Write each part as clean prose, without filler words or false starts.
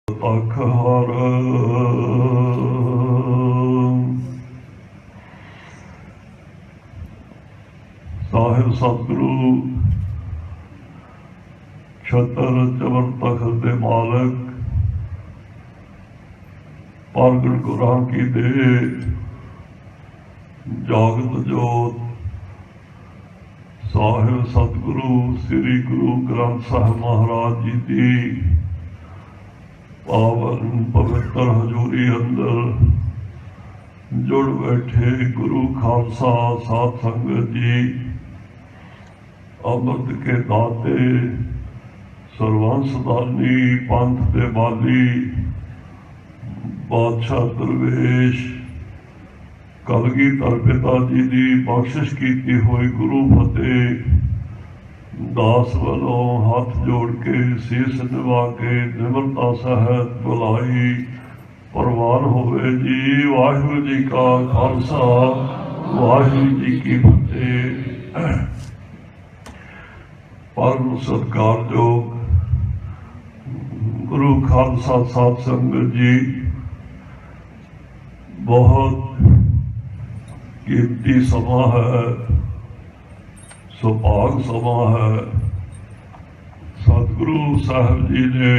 ਅਖਰ ਸਾਹਿਬ ਸਤਿਗੁਰੂ ਛਤਰ ਚਵਰ ਤਖਤ ਦੇ ਮਾਲਕ ਪ੍ਰਗਟ ਗੁਰਾਂ ਕੀ ਦੇ ਜਾਗਤ ਜੋਤ ਸਾਹਿਬ ਸਤਿਗੁਰੂ ਸ੍ਰੀ ਗੁਰੂ ਗ੍ਰੰਥ ਸਾਹਿਬ ਮਹਾਰਾਜ ਜੀ ਦੀ ਪਾਵਨ ਪਵਿੱਤਰ ਹਜ਼ੂਰੀ ਅੰਦਰ ਜੁੜ ਬੈਠੇ ਗੁਰੂ ਖਾਲਸਾ ਸਾਧ ਸੰਗਤ ਜੀ, ਅੰਮ੍ਰਿਤ ਕੇ ਦਾਤੇ ਸਰਵੰਸ ਦਾਨੀ ਪੰਥ ਦੇ ਬਾਲੀ ਬਾਦਸ਼ਾਹ ਦਰਵੇਸ਼ ਕਲਗੀਧਰ ਪਿਤਾ ਜੀ ਦੀ ਬਖਸ਼ਿਸ਼ ਕੀਤੀ ਹੋਈ ਗੁਰੂ ਫਤਿਹ ਦਾਸ ਵੱਲੋਂ ਹੱਥ ਜੋੜ ਕੇ ਸੀਸ ਨਿਵਾ ਕੇ ਨਿਮਰਤਾ ਸਹਿਤ ਬੁਲਾਈ ਪ੍ਰਵਾਨ ਹੋਵੇ ਜੀ। ਵਾਹਿਗੁਰੂ ਜੀ ਕਾ ਖਾਲਸਾ ਵਾਹਿਗੁਰੂ ਜੀ ਕੀ ਫਤਿਹ। ਪਰਮ ਸਤਿਕਾਰਯੋਗ ਗੁਰੂ ਖਾਲਸਾ ਸਾਧ ਸੰਗਤ ਜੀ, ਬਹੁਤ ਕੀਮਤੀ ਸਮਾਂ ਹੈ, ਸੁਭਾਗ ਸਮਾਂ ਹੈ। ਸਤਿਗੁਰੂ ਸਾਹਿਬ ਜੀ ਨੇ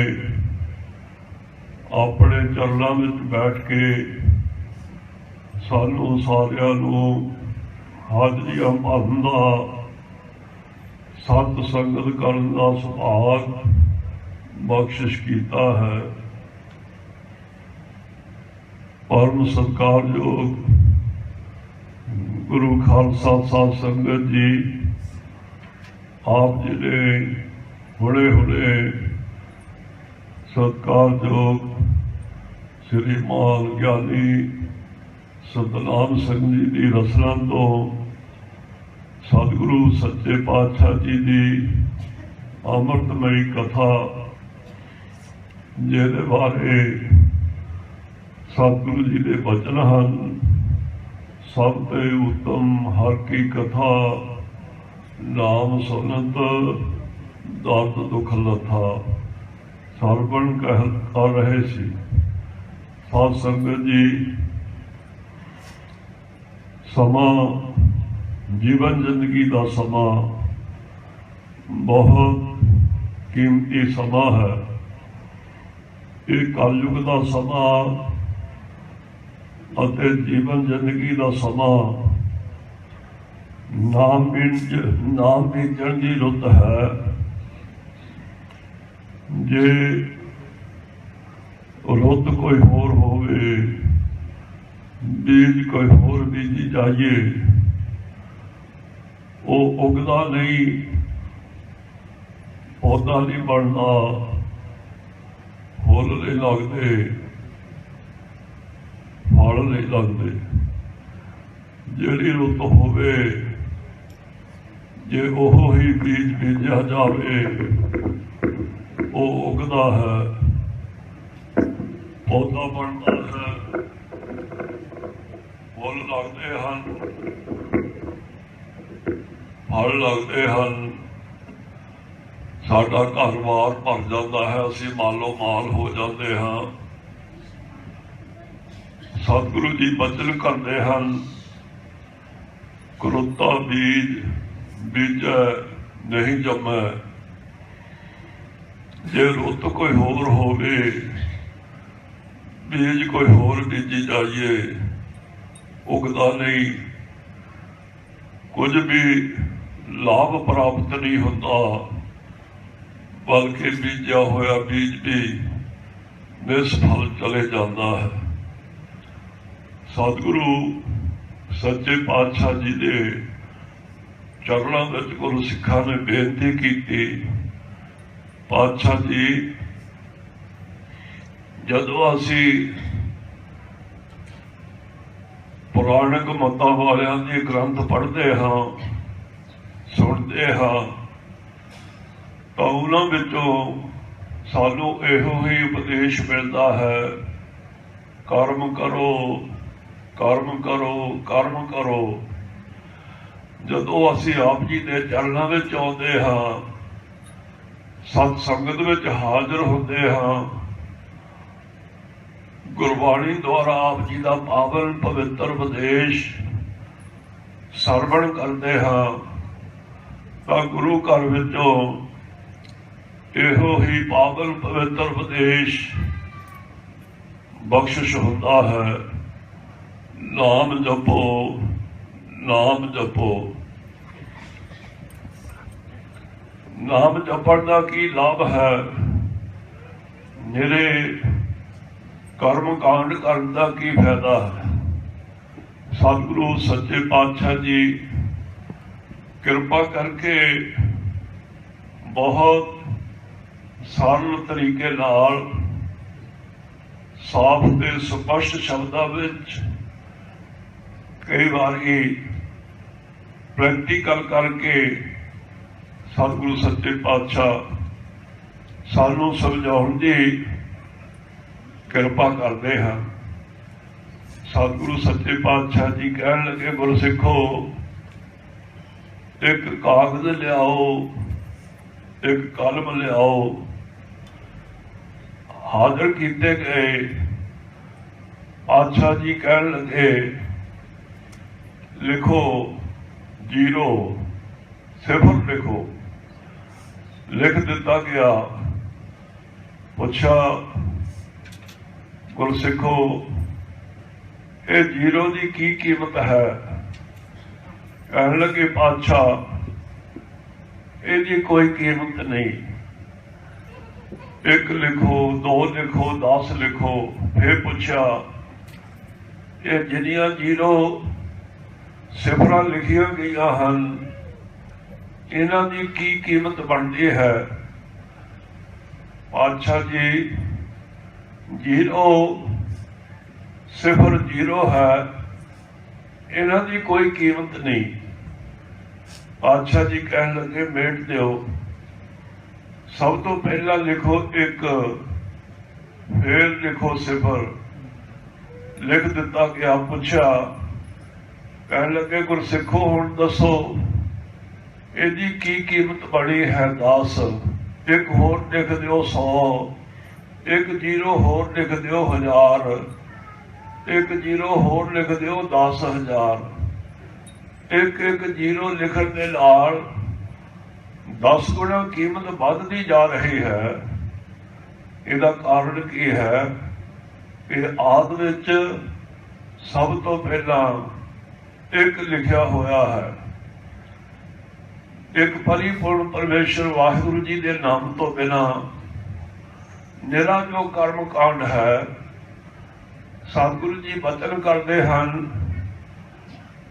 ਆਪਣੇ ਚਰਨਾਂ ਵਿੱਚ ਬੈਠ ਕੇ ਸਾਨੂੰ ਸਾਰਿਆਂ ਨੂੰ ਹਾਜ਼ਰੀਆਂ ਭਰਨ ਦਾ, ਸਤ ਸੰਗਤ ਕਰਨ ਦਾ ਸੁਭਾਗ ਬਖਸ਼ਿਸ਼ ਕੀਤਾ ਹੈ। ਪਰਮ ਸਤਿਕਾਰਯੋਗ ਗੁਰੂ ਖਾਲਸਾ ਸਾਧ ਸੰਗਤ ਜੀ, ਆਪ ਜੀ ਨੇ ਹੁਣੇ ਸਤਿਕਾਰਯੋਗ ਸ਼੍ਰੀਮਾਨ ਗਿਆਨੀ ਸਤਨਾਮ ਸਿੰਘ ਜੀ ਦੀ ਰਚਨਾ ਤੋਂ ਸਤਿਗੁਰੂ ਸੱਚੇ ਪਾਤਸ਼ਾਹ ਜੀ ਦੀ ਅੰਮ੍ਰਿਤਮਈ ਕਥਾ, ਜਿਹਦੇ ਬਾਰੇ ਸਤਿਗੁਰੂ ਜੀ ਦੇ ਬਚਨ ਹਨ, ਸਭ ਤੇ ਉੱਤਮ ਹਰ ਕੀ ਕਥਾ, ਨਾਮ ਸੁਨਤ ਦਰਦ ਦੁਖ ਲਥਾ, ਸਰਵਣ ਕਰ ਰਹੇ ਸੀ। ਸਾਧ ਸੰਗਤ ਜੀ, ਸਮਾਂ ਜੀਵਨ ਜ਼ਿੰਦਗੀ ਦਾ ਸਮਾਂ ਬਹੁਤ ਕੀਮਤੀ ਸਮਾਂ ਹੈ। ਇਹ ਕਲਯੁਗ ਦਾ ਸਮਾਂ ਅਤੇ ਜੀਵਨ ਜ਼ਿੰਦਗੀ ਦਾ ਸਮਾਂ ਨਾਮ ਬੀਜਣ ਦੀ ਰੁੱਤ ਹੈ। ਜੇ ਰੁੱਤ ਕੋਈ ਹੋਰ ਹੋਵੇ, ਬੀਜ ਕੋਈ ਹੋਰ ਬੀਜੀ ਜਾਈਏ, ਉਹ ਉਗਦਾ ਨਹੀਂ, ਪੌਦਾ ਨਹੀਂ ਬਣਦਾ, ਫੁੱਲ ਨਹੀਂ ਲੱਗਦੇ, ਫਲ ਨਹੀਂ ਲੱਗਦੇ। ਜਿਹੜੀ ਰੁੱਤ ਹੋਵੇ, ਜੇ ਉਹ ਹੀ ਬੀਜ ਬੀਜਿਆ ਜਾਵੇ, ਉਹ ਉਗਦਾ ਹੈ, ਪੌਦਾ ਬਣਦਾ ਹੈ, ਫੁੱਲ ਲੱਗਦੇ ਹਨ, ਫਲ ਲੱਗਦੇ ਹਨ, ਸਾਡਾ ਘਰ-ਬਾਰ ਭਰ ਜਾਂਦਾ ਹੈ, ਅਸੀਂ ਮਾਲੋ ਮਾਲ ਹੋ ਜਾਂਦੇ ਹਾਂ। ਸਤਿਗੁਰੂ ਜੀ ਬਚਨ ਕਰਦੇ ਹਨ, ਕੁਰਤਾ ਬੀਜ ਬੀਜੈ ਨਹੀਂ ਜੰਮੈ। ਜੇ ਰੁੱਤ ਕੋਈ ਹੋਰ ਹੋਵੇ, ਬੀਜ ਕੋਈ ਹੋਰ ਬੀਜੀ ਜਾਈਏ, ਉਗਦਾ ਨਹੀਂ, ਕੁਝ ਵੀ ਲਾਭ ਪ੍ਰਾਪਤ ਨਹੀਂ ਹੁੰਦਾ, ਬਲਕਿ ਬੀਜਿਆ ਹੋਇਆ ਬੀਜ ਵੀ ਨਿਸਫਲ ਚਲੇ ਜਾਂਦਾ ਹੈ। ਸਤਿਗੁਰੂ ਸੱਚੇ ਪਾਤਸ਼ਾਹ ਜੀ ਦੇ ਚਰਨਾਂ ਵਿੱਚ ਗੁਰੂ ਸਿੱਖਾਂ ਨੇ ਬੇਨਤੀ ਕੀਤੀ, ਪਾਤਸ਼ਾਹ ਜੀ, ਜਦੋਂ ਅਸੀਂ ਪੁਰਾਣਿਕ ਮਤਾਂ ਵਾਲਿਆਂ ਦੇ ਗ੍ਰੰਥ ਪੜ੍ਹਦੇ ਹਾਂ, ਸੁਣਦੇ ਹਾਂ, ਤਾਂ ਉਹਨਾਂ ਵਿੱਚੋਂ ਸਾਨੂੰ ਇਹੋ ਹੀ ਉਪਦੇਸ਼ ਮਿਲਦਾ ਹੈ, ਕਰਮ ਕਰੋ, ਕਰਮ ਕਰੋ, ਕਰਮ ਕਰੋ। ਜਦੋਂ ਅਸੀਂ ਆਪ ਜੀ ਦੇ ਚਰਨਾਂ ਵਿੱਚ ਆਉਂਦੇ ਹਾਂ, ਸਤ ਸੰਗਤ ਵਿੱਚ ਹਾਜ਼ਰ ਹੁੰਦੇ ਹਾਂ, गुरबाणी द्वारा आप जी का पावन पवित्र उपदेश सरवण करते हाँ तो गुरु घर विचों इहो ही पावन पवित्र उपदेश बख्शिश होता है। नाम जपो, नाम जपो। नाम जपण का की लाभ है? मेरे कर्म कांड करने का की फायदा है? सतगुरु सच्चे पातशाह जी कृपा करके बहुत सरल तरीके नाल साफ ते स्पष्ट शब्दों विच कई बारी प्रैक्टिकल करके सतगुरु सच्चे पातशाह सानू समझाउण दी कृपा करते हैं। सतगुरु सच्चे पातशाह जी कहन लगे, गुरसिखो एक कागज लियाओ, एक कलम लियाओ। हाजिर किए गए। पातशाह जी कहन लगे, लिखो जीरो, सिफर लिखो। लिख दिता गया। पूछा, गुरसिखो ये जीरो की कीमत है? कहने लगे, पातशाह इसकी कोई कीमत नहीं। एक लिखो, दो लिखो, 10 लिखो। फिर पूछा, ये जिन्नियां जीरो सिफर लिखिया गई हैं इन्हां दी की कीमत बनती है? पातशाह जी, जीरो सिफर जीरो है, इन्हां दी कोई कीमत नहीं। पातशाह जी कहन लगे, मेट दिओ। सब तो पहला लिखो एक, फिर लिखो सिफर। लिख दिता गया। पूछा, कहन लगे, गुरसिखो हुण दसो इहदी की कीमत बनी है? 10। एक होर लिख दिओ 100। एक जीरो होर लिख दिओ 1000। एक जीरो होर लिख दिओ 10,000। एक एक जीरो लिखण दे नाल 10 गुणा कीमत बढ़ती जा रही है। इसका कारण की है कि आद विच सब तो पहला एक लिखा होया है। एक परिपूर्ण परमेश्वर वाहिगुरु जी के नाम तो बिना निरा जो कर्म कांड है, सतगुरु जी बचन करते हैं,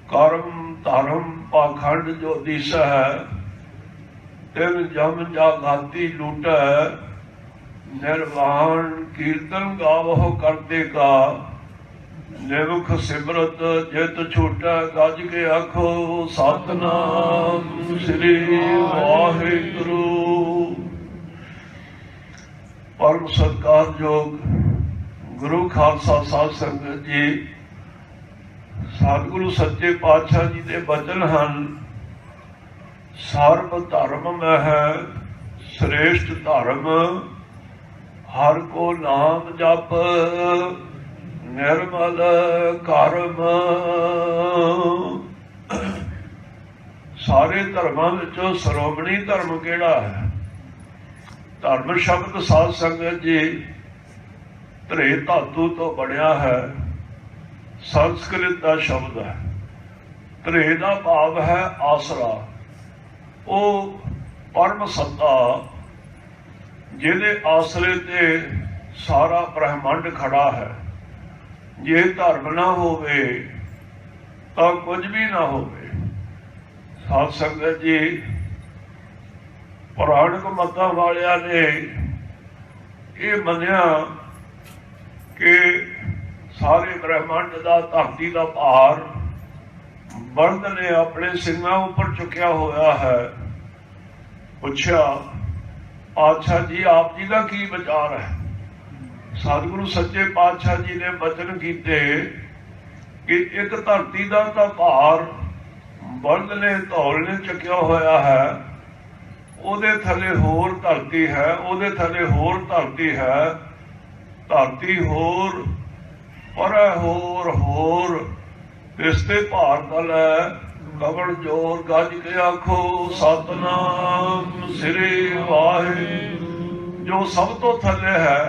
कर्म धर्म पाखंड जो दिशा है, तिन जम जागाती लूटा, निर्वाण कीर्तन गावह करते का, निमुख सिमरत जित छूटा, गज के आखो सतनाम श्री वाहिगुरु। परम सत्कार योग गुरु खालसा साध संगत जी, सतगुरु सच्चे पातशाह जी के बचन हैं, सर्व धर्म में है श्रेष्ठ धर्म, हर को नाम जप निर्मल कर्म। सारे धर्मां विचों श्रोमणी धर्म केड़ा है? धर्म शब्द साध संगत जी त्रे धातु तो बनया है, संस्कृत का शब्द है। त्रे का भाव है आसरा, वो परम सत्ता जिहदे आसरे ते सारा ब्रह्मंड खड़ा है। जे धर्म ना होवे तो कुछ भी ना होवे। साध संगत जी, पुराणिक मतां वालियां ने ये मनिया कि सारे ब्रह्मंड का धरती का भार बल्द ने अपने सिंगां उपर चुकिया होया है। पूछा, पातशाह जी आप जी का की विचार है? सतगुरु सच्चे पातशाह जी ने वचन किए कि एक धरती का तो भार बल्द ने धौल ने चुकिया होया है, ਉਹਦੇ थले होर धरती है, ਉਹਦੇ थले होर धरती है, धरती होर पर होर होर तिसते भार तल है कवण जोर गज के आखो सतनाम श्री वाहे। जो सब तो थले है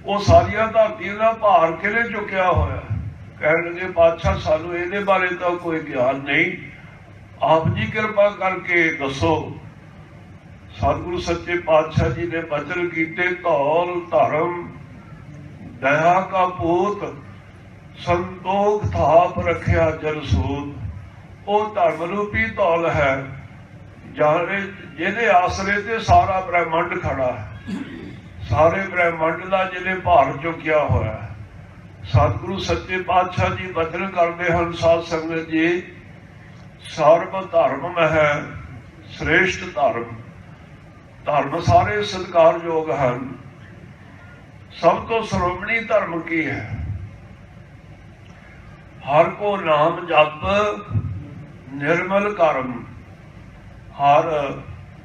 वो सारिया धरती का भार किने चुकिया होया। कह लगे पातशाह सानू इहदे बारे तो कोई ज्ञान नहीं, आप जी कृपा करके दसो। सतगुरु सच्चे पातशाह जी ने बचन कीते धौल धर्म दया का पूत संतोख थाप रखिया जलसूत। वो धर्म रूपी धौल है जाने जिहदे आसरे ते सारा ब्रह्मंड खड़ा है, सारे ब्रह्मंड का जिन्हें भार चुकिया होया। सतगुरु सच्चे पातशाह जी बचन करते हैं साध संगत जी, सर्व धर्म में है श्रेष्ठ धर्म। धर्म सारे सत्कारयोग हैं। सब तो श्रोमणी धर्म की है हर को नाम जप निर्मल कर्म। हर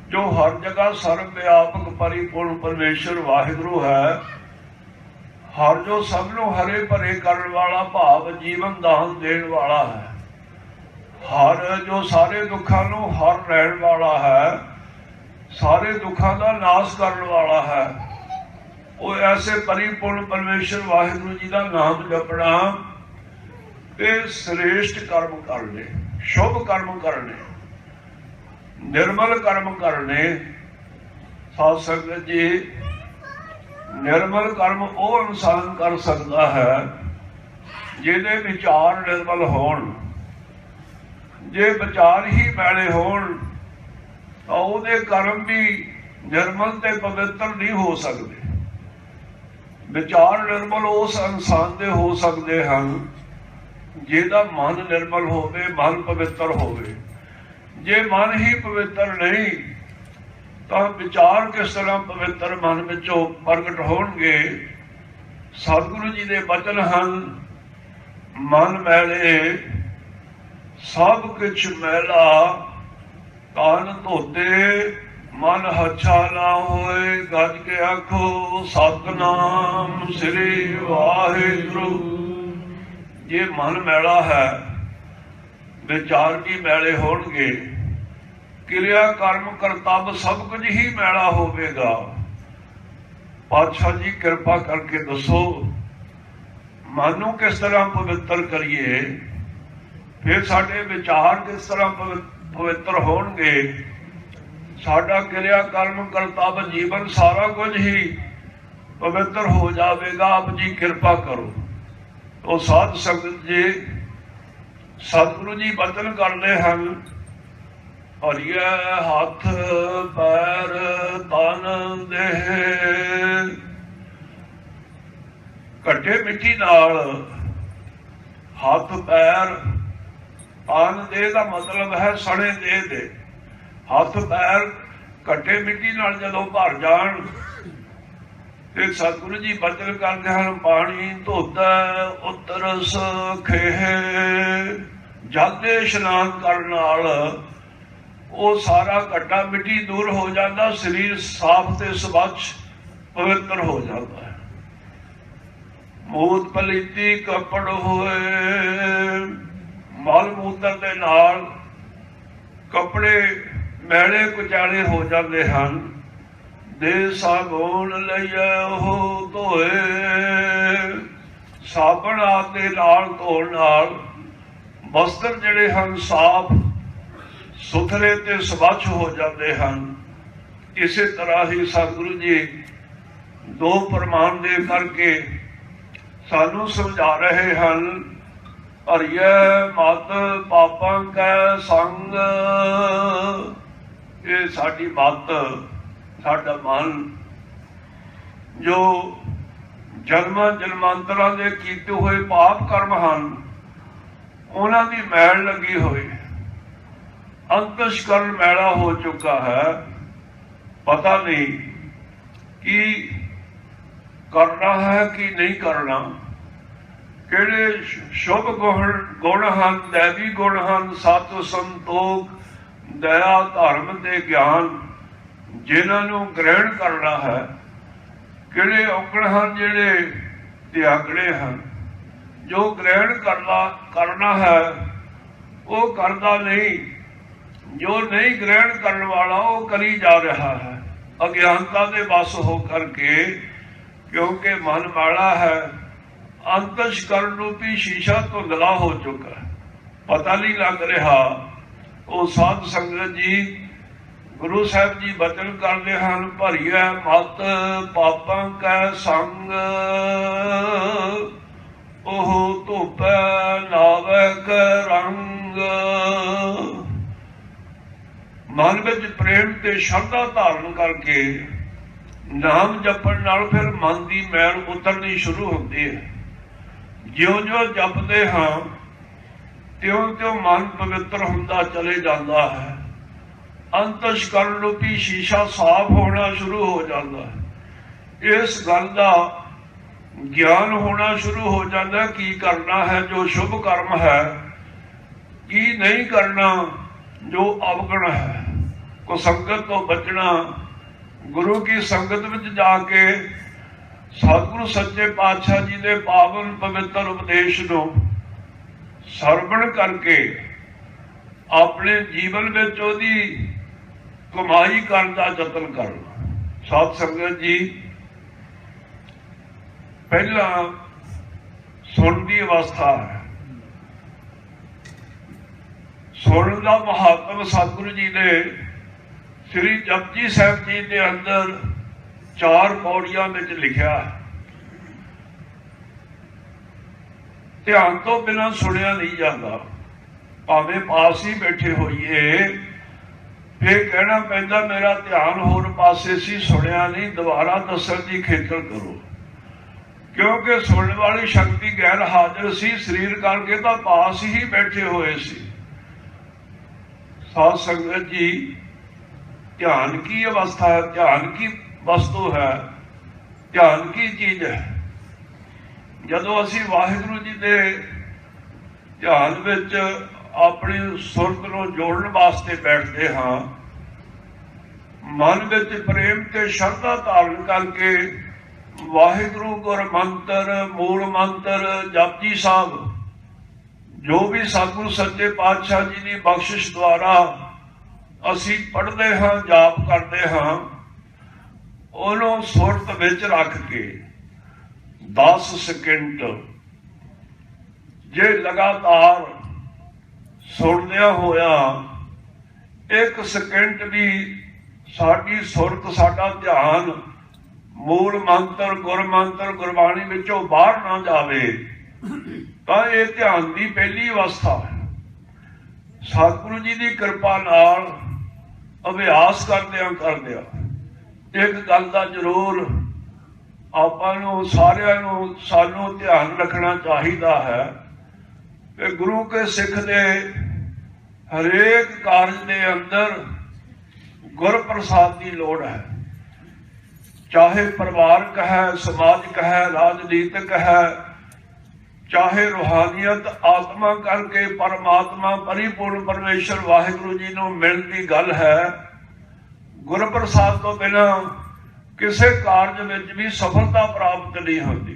जो हर जगह सर्वव्यापक परिपूर्ण परमेश्वर वाहिगुरु है, हर जो सबनों हरे भरे करने वाला भाव जीवन दान देने वाला है, हर जो सारे दुखों को हर रहने वाला है, सारे दुखों का नाश करने वाला है, वो ऐसे परिपूर्ण परमेश्वर वाहिगुरु जी का नाम जपना ते श्रेष्ठ कर्म करने, शुभ कर्म करने, निर्मल कर्म करने। साध संगत जी, निर्मल कर्म वो इंसान कर सकता है जिहदे विचार निर्मल होण। जे विचार ही मैले होण तो उहदे कर्म भी निर्मल ते पवित्र नहीं हो सकते। विचार निर्मल उस इंसान दे हो सकते हैं जिहदा मन निर्मल होवे, मन पवित्र होवे। जे मन ही पवित्र नहीं तो विचार किस तरह पवित्र मन विचों प्रगट होणगे। सतगुरु जी दे वचन हैं, मन मैले सब कुछ मैला कान धोते मन हच्छा ना होए। गज के आखो सतनाम श्री वाहिगुरु। ये मन मैला है, विचार भी मैले होणगे, क्रिया कर्म करतब सब कुछ ही मैला होवेगा। पातशाह जी कृपा करके दसो मन नूं किस तरह पवित्र करिए, फिर साडे विचार किस तरह पवित्र होणगे, साडा क्रिया कर्म करतब जीवन सारा कुछ ही पवित्र हो जाएगा। आप जी कृपा करो। तो साध संगत जी, सतगुरु जी वचन करते हैं, हरिया हाथ पैर तन देह। कट्ठे मिट्टी नाल हाथ पैर तन देह का मतलब है सड़े देह दे। हाथ पैर कट्ठे मिट्टी नाल जदों भर जाण ते सतगुरु जी वचन करते हैं, पानी धोता उतरस खेह। जल दे इशनान करन नाल वो सारा कट्टा मिट्टी दूर हो जाता, शरीर साफ ते स्वच्छ पवित्र हो जाता है। मूत पलीती कपड़ होए, मल मूत्र दे नाल कपड़े मैले कुचाले हो जाते हैं। दे साबुन लइए हो धोए, साबण आदि नाल धोण नाल वस्त्र जिहड़े हन साफ सुथरे ते स्वच्छ हो जाते हैं। इसी तरह ही सतगुरु जी दो प्रमाण दे करके सानू समझा रहे हैं, हरिय मत पापां कै संग। ये साडी मत, साडा मन जो जन्मां जन्मांतरां दे कीते हुए पाप कर्म हैं, उन्हां दी मैल लगी हुई, अंतस्करण मैला हो चुका है। पता नहीं कि करना है कि नहीं करना, किहड़े शुभ गुण हैं, दैवी गुण हैं, सत संतोख दया धर्म ते ज्ञान जिन्हों ग्रहण करना है, किहड़े औगण हैं जिहड़े त्यागणे हैं। जो ग्रहण करना है वो करता नहीं, जो नहीं ग्रहण करने वाला वो करी जा रहा है अज्ञानता के बस हो करके, क्योंकि मन माड़ा है। अंतस्करण रूपी शीशा धुंधला हो चुका है, पता नहीं लग रहा। वो साध संगत जी गुरु साहब जी बचन करते हैं, भरिया मत पापां कै संग, ओह धुपै नावै कै रंग। मन विच प्रेम ते श्रद्धा धारण करके नाम जपण नाल फिर मन की मैल उतरनी शुरू होती है। ज्यों ज्यों जपते हाँ त्यों त्यों मन पवित्र होंदा चले जाता है। अंतस्करण रूपी शीशा साफ होना शुरू हो जाता है। इस गल का ज्ञान होना शुरू हो जाता है की करना है जो शुभ कर्म है, की नहीं करना जो अवगुण है। कुसंगत तो बचना, गुरु की संगत में जाके सतगुरु सच्चे पातशाह जी के पावन पवित्र उपदेश को सरवण करके अपने जीवन में ओदी कमाई करने का यतन करना। साध संगत जी पहला सुन की अवस्था है, सुन का महात्म सतगुरु जी ने श्री जपजी साहब जी के अंदर 4 पौड़ियां में लिखा है। ध्यान तो बिना सुनिया नहीं जाता, भावें पास ही बैठे होइए फिर कहना पैंदा मेरा ध्यान होर पासे सी, सुनिया नहीं, दोबारा दसन की खेचल करो। क्योंकि सुनने वाली शक्ति गैर हाजिर सी, शरीर करके तो पास ही बैठे हुए सी। साध संगत जी ध्यान की अवस्था है, ध्यान की वस्तु है, ध्यान की चीज है। जदों असी वाहिगुरु जी के ध्यान विच अपनी सुरत को जोड़न वास्ते बैठते हाँ, मन विच प्रेम ते श्रद्धा धारण करके वाहिगुरु गुर मंत्र, मूल मंत्र, जपजी साहब जो भी सतगुरु सच्चे पातशाह जी की बख्शिश द्वारा असी पढ़ते हाँ, जाप करते हाँ, उन्हों सुरत विच रख के 10 सेकंड जे लगातार सुनदिया होया 1 सेकंड भी साडी सुरत, साडा ध्यान मूल मंत्र, गुर मंत्र, गुरबाणी विचों बाहर ना जावे तो यह ध्यान की पहली अवस्था है। सतगुरु जी की कृपा नाल अभ्यास करदिया एक गल का जरूर आपां सारियां सानू ध्यान रखना चाहिए है कि गुरु के सिख दे हरेक कारज के अंदर गुर प्रसाद की लोड़ है। चाहे परिवारक है, समाजिक है, राजनीतिक है, चाहे रूहानियत आत्मा करके परमात्मा परिपूर्ण परमेश्वर वाहिगुरु जी को मिलने की गल है। गुर प्रसाद तो बिना किसी कार्य में भी सफलता प्राप्त नहीं होती।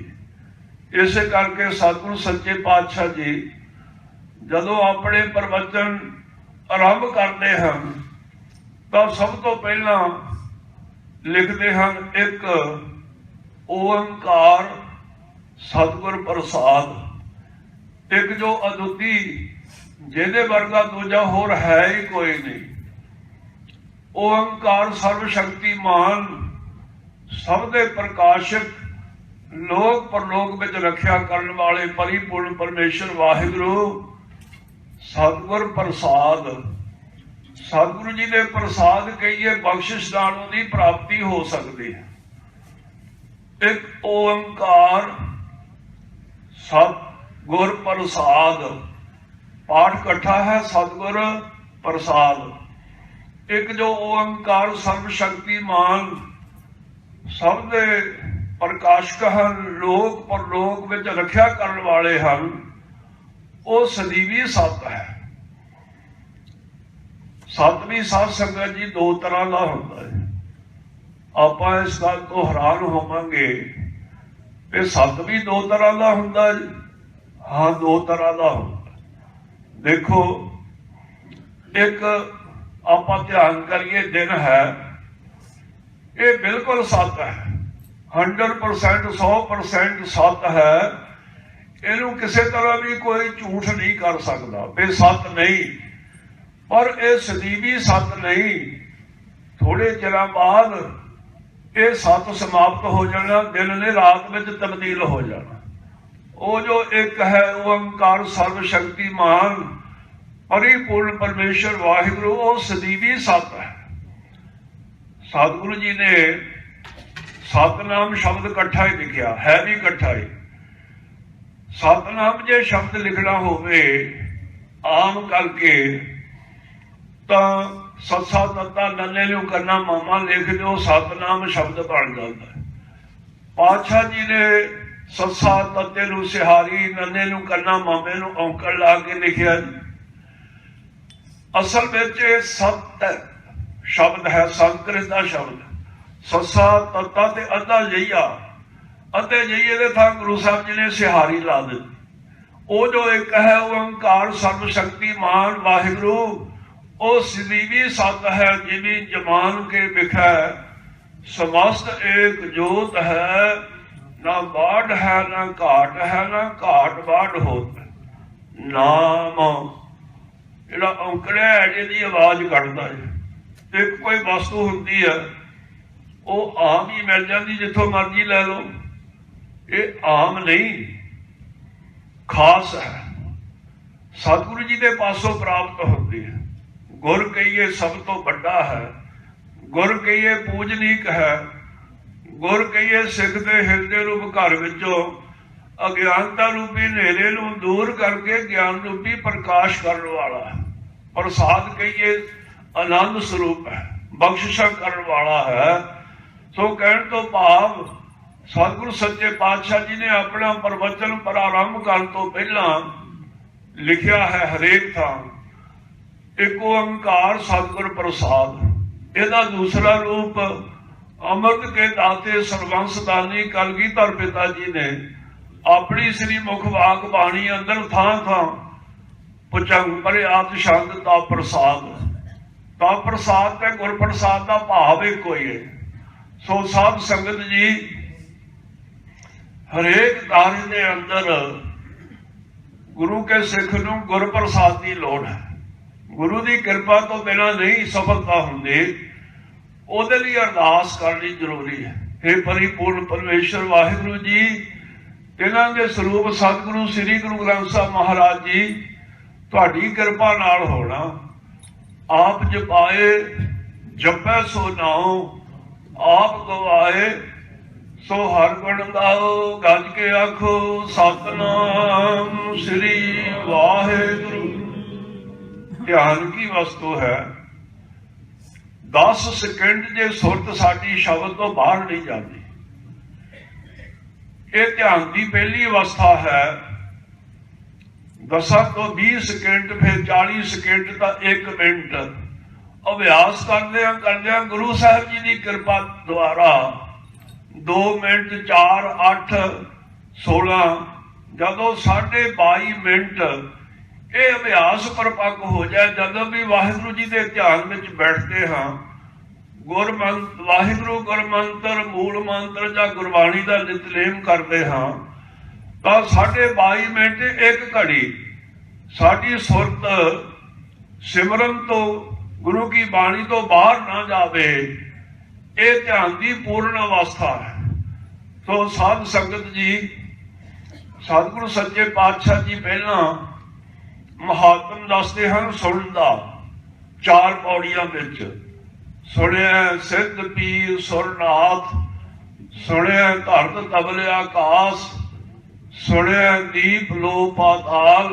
इस करके सतगुरु सच्चे पातशाह जी जदों अपने प्रवचन आरंभ करते हैं तो सब तो पहला लिखते हैं एक ओंकार सतगुर प्रसाद, एक जो अदुती जिहदे वर्गा दूजा होर है ही कोई नहीं। ओंकार सर्वशक्तिमान, सबदे प्रकाशक, लोक परलोक में रखिया करने वाले परिपूर्ण परमेश्वर वाहिगुरु सतगुर प्रसाद। सतगुरु जी ने प्रसाद कहिए बख्शिश नाल उहदी प्राप्ति हो सकती है। एक ओंकार सतगुर प्रसाद पाठ इकट्ठा है, सतगुर प्रसाद। एक जो ओंकार सर्वशक्तिमान, सब दे प्रकाशक हैं, लोक परलोक में रखिया करने वाले हैं, वो सदीवी सत है। सतवीं साध संगत जी 2 तरह का होता है। आप इस गल तो हैरान होवांगे कि सत भी 2 तरह का होंदा है। हाँ, दो तरह का होता। देखो, एक आप ध्यान करिए, दिन है ये बिल्कुल सत है, 100% 100% सत है। इनू किसी तरह भी कोई झूठ नहीं कर सकता, ये सत नहीं। पर यह सदीवी सत नहीं, थोड़े चिर बाद ये सत समाप्त हो जाना, दिन ने रात में तब्दील हो जाना। वो जो एक है ओंकार सर्वशक्तिमान परिपूर्ण परमेश्वर वाहिगुरु, वो सदीवी सत है। सतगुरु जी ने सतनाम शब्द इकट्ठा ही लिखा है, भी इकट्ठा ही। सतनाम जे शब्द लिखना होवे आम करके तो सत्सा तत्ता नन्ने नू करना मामा लिख दो, सतनाम शब्द बन जाता है। पातशाह जी ने सत्सा तत्ते नू सिहारी, नन्ने नू करना मामे नू औंकड़ ला के लिखिया। असल में सत शब्द है, संस्कृत का शब्द। सत्सा तत्ता ते अद्धा जइया, अद्धे जइये दे था गुरु साहब जी ने सिहारी ला दी। वो जो एक है ओंकार सर्वशक्तिमान वाहिगुरु, वो सदीवी सत है, जिमी जमान के बिखै समस्त एक जोत है। ना बाढ़ है ना घाट है, ना घाट बाढ़ होत। नाम ਜਿਹੜਾ औंकड़ा है जिहदी आवाज कढ़दा है। एक कोई वस्तु हुंदी है वो आम ही मिल जाती, जिथों मर्जी लै लो। ये आम नहीं, खास है, सतगुरु जी के पासों प्राप्त होती है। गुर कहिए सब तो बड़ा है, गुर कहिए पूजनीक है, गुर कहिए सिख दे हिरदे रूप घर विचों अज्ञानता रूपी नेरे नूं दूर करके ज्ञान रूपी प्रकाश करने वाला है। प्रसाद कहिए आनंद स्वरूप है, बख्शिशा करने वाला है। सो कहने तो भाव सतगुरु सच्चे पातशाह जी ने अपना प्रवचन प्रारंभ करने तो पहला लिखिया है हरेक थां एक ओंकार सतगुर प्रसाद। इसका दूसरा रूप अमृत के दाते सरबंस दानी कलगीधर पिता जी ने अपनी श्री मुख वाक बाणी अंदर थां थां पुचंग परे आत शब्द ता प्रसाद। ता प्रसाद ते गुर प्रसाद का भाव एक कोई है। सो साध संगत जी, हरेक दारे के अंदर गुरु के सिख नूं गुर प्रसाद की लोड़ है। गुरु की कृपा तो बिना नहीं सफलता होंदी, ਉਹਦੇ ਲਈ अरदास करनी जरूरी है। हे परिपूर्ण परमेश्वर वाहिगुरु जी, इन्हां दे स्वरूप सतगुरु श्री गुरु ग्रंथ साहब महाराज जी तुहाडी कृपा नाल होना। आप जपाए जपै सो नाओ, आप गवाए सो हर गुण गाओ। गज के आखो सतनाम श्री वाहिगुरु। ध्यान की वस्तु है। 10 सेकंड जे सुरत साडी शब्द तो बाहर नहीं जाती। ये ध्यान की पहली अवस्था है। 10 तो 20 सेकंड, फिर 40 सेकंड का 1 मिनट अभ्यास करदे गुरु साहब जी की कृपा द्वारा 2 मिनट 4 8 16 जदों 22.5 मिनट ये अभ्यास परिपक्व हो जाए, जदों भी वाहिगुरु जी के ध्यान में बैठते हाँ, वाहिगुरु गुरमंत्र मूल मंत्र या गुरबाणी का नितनेम करते हाँ, तो 22.5 मिनट 1 घड़ी साडी सुरत सिमरन तो गुरु की बाणी तो बाहर ना जावे, ये ध्यान की पूर्ण अवस्था है। तो साध संगत जी, सतगुरु सच्चे पातशाह जी पहला महात्म दसते हैं सुनदा 4 पौड़ियां विच। सुनिया सिद्ध पीर सुरनाथ, सुनिया धरत तबले आकाश, सुनिया दीप लो पाताल,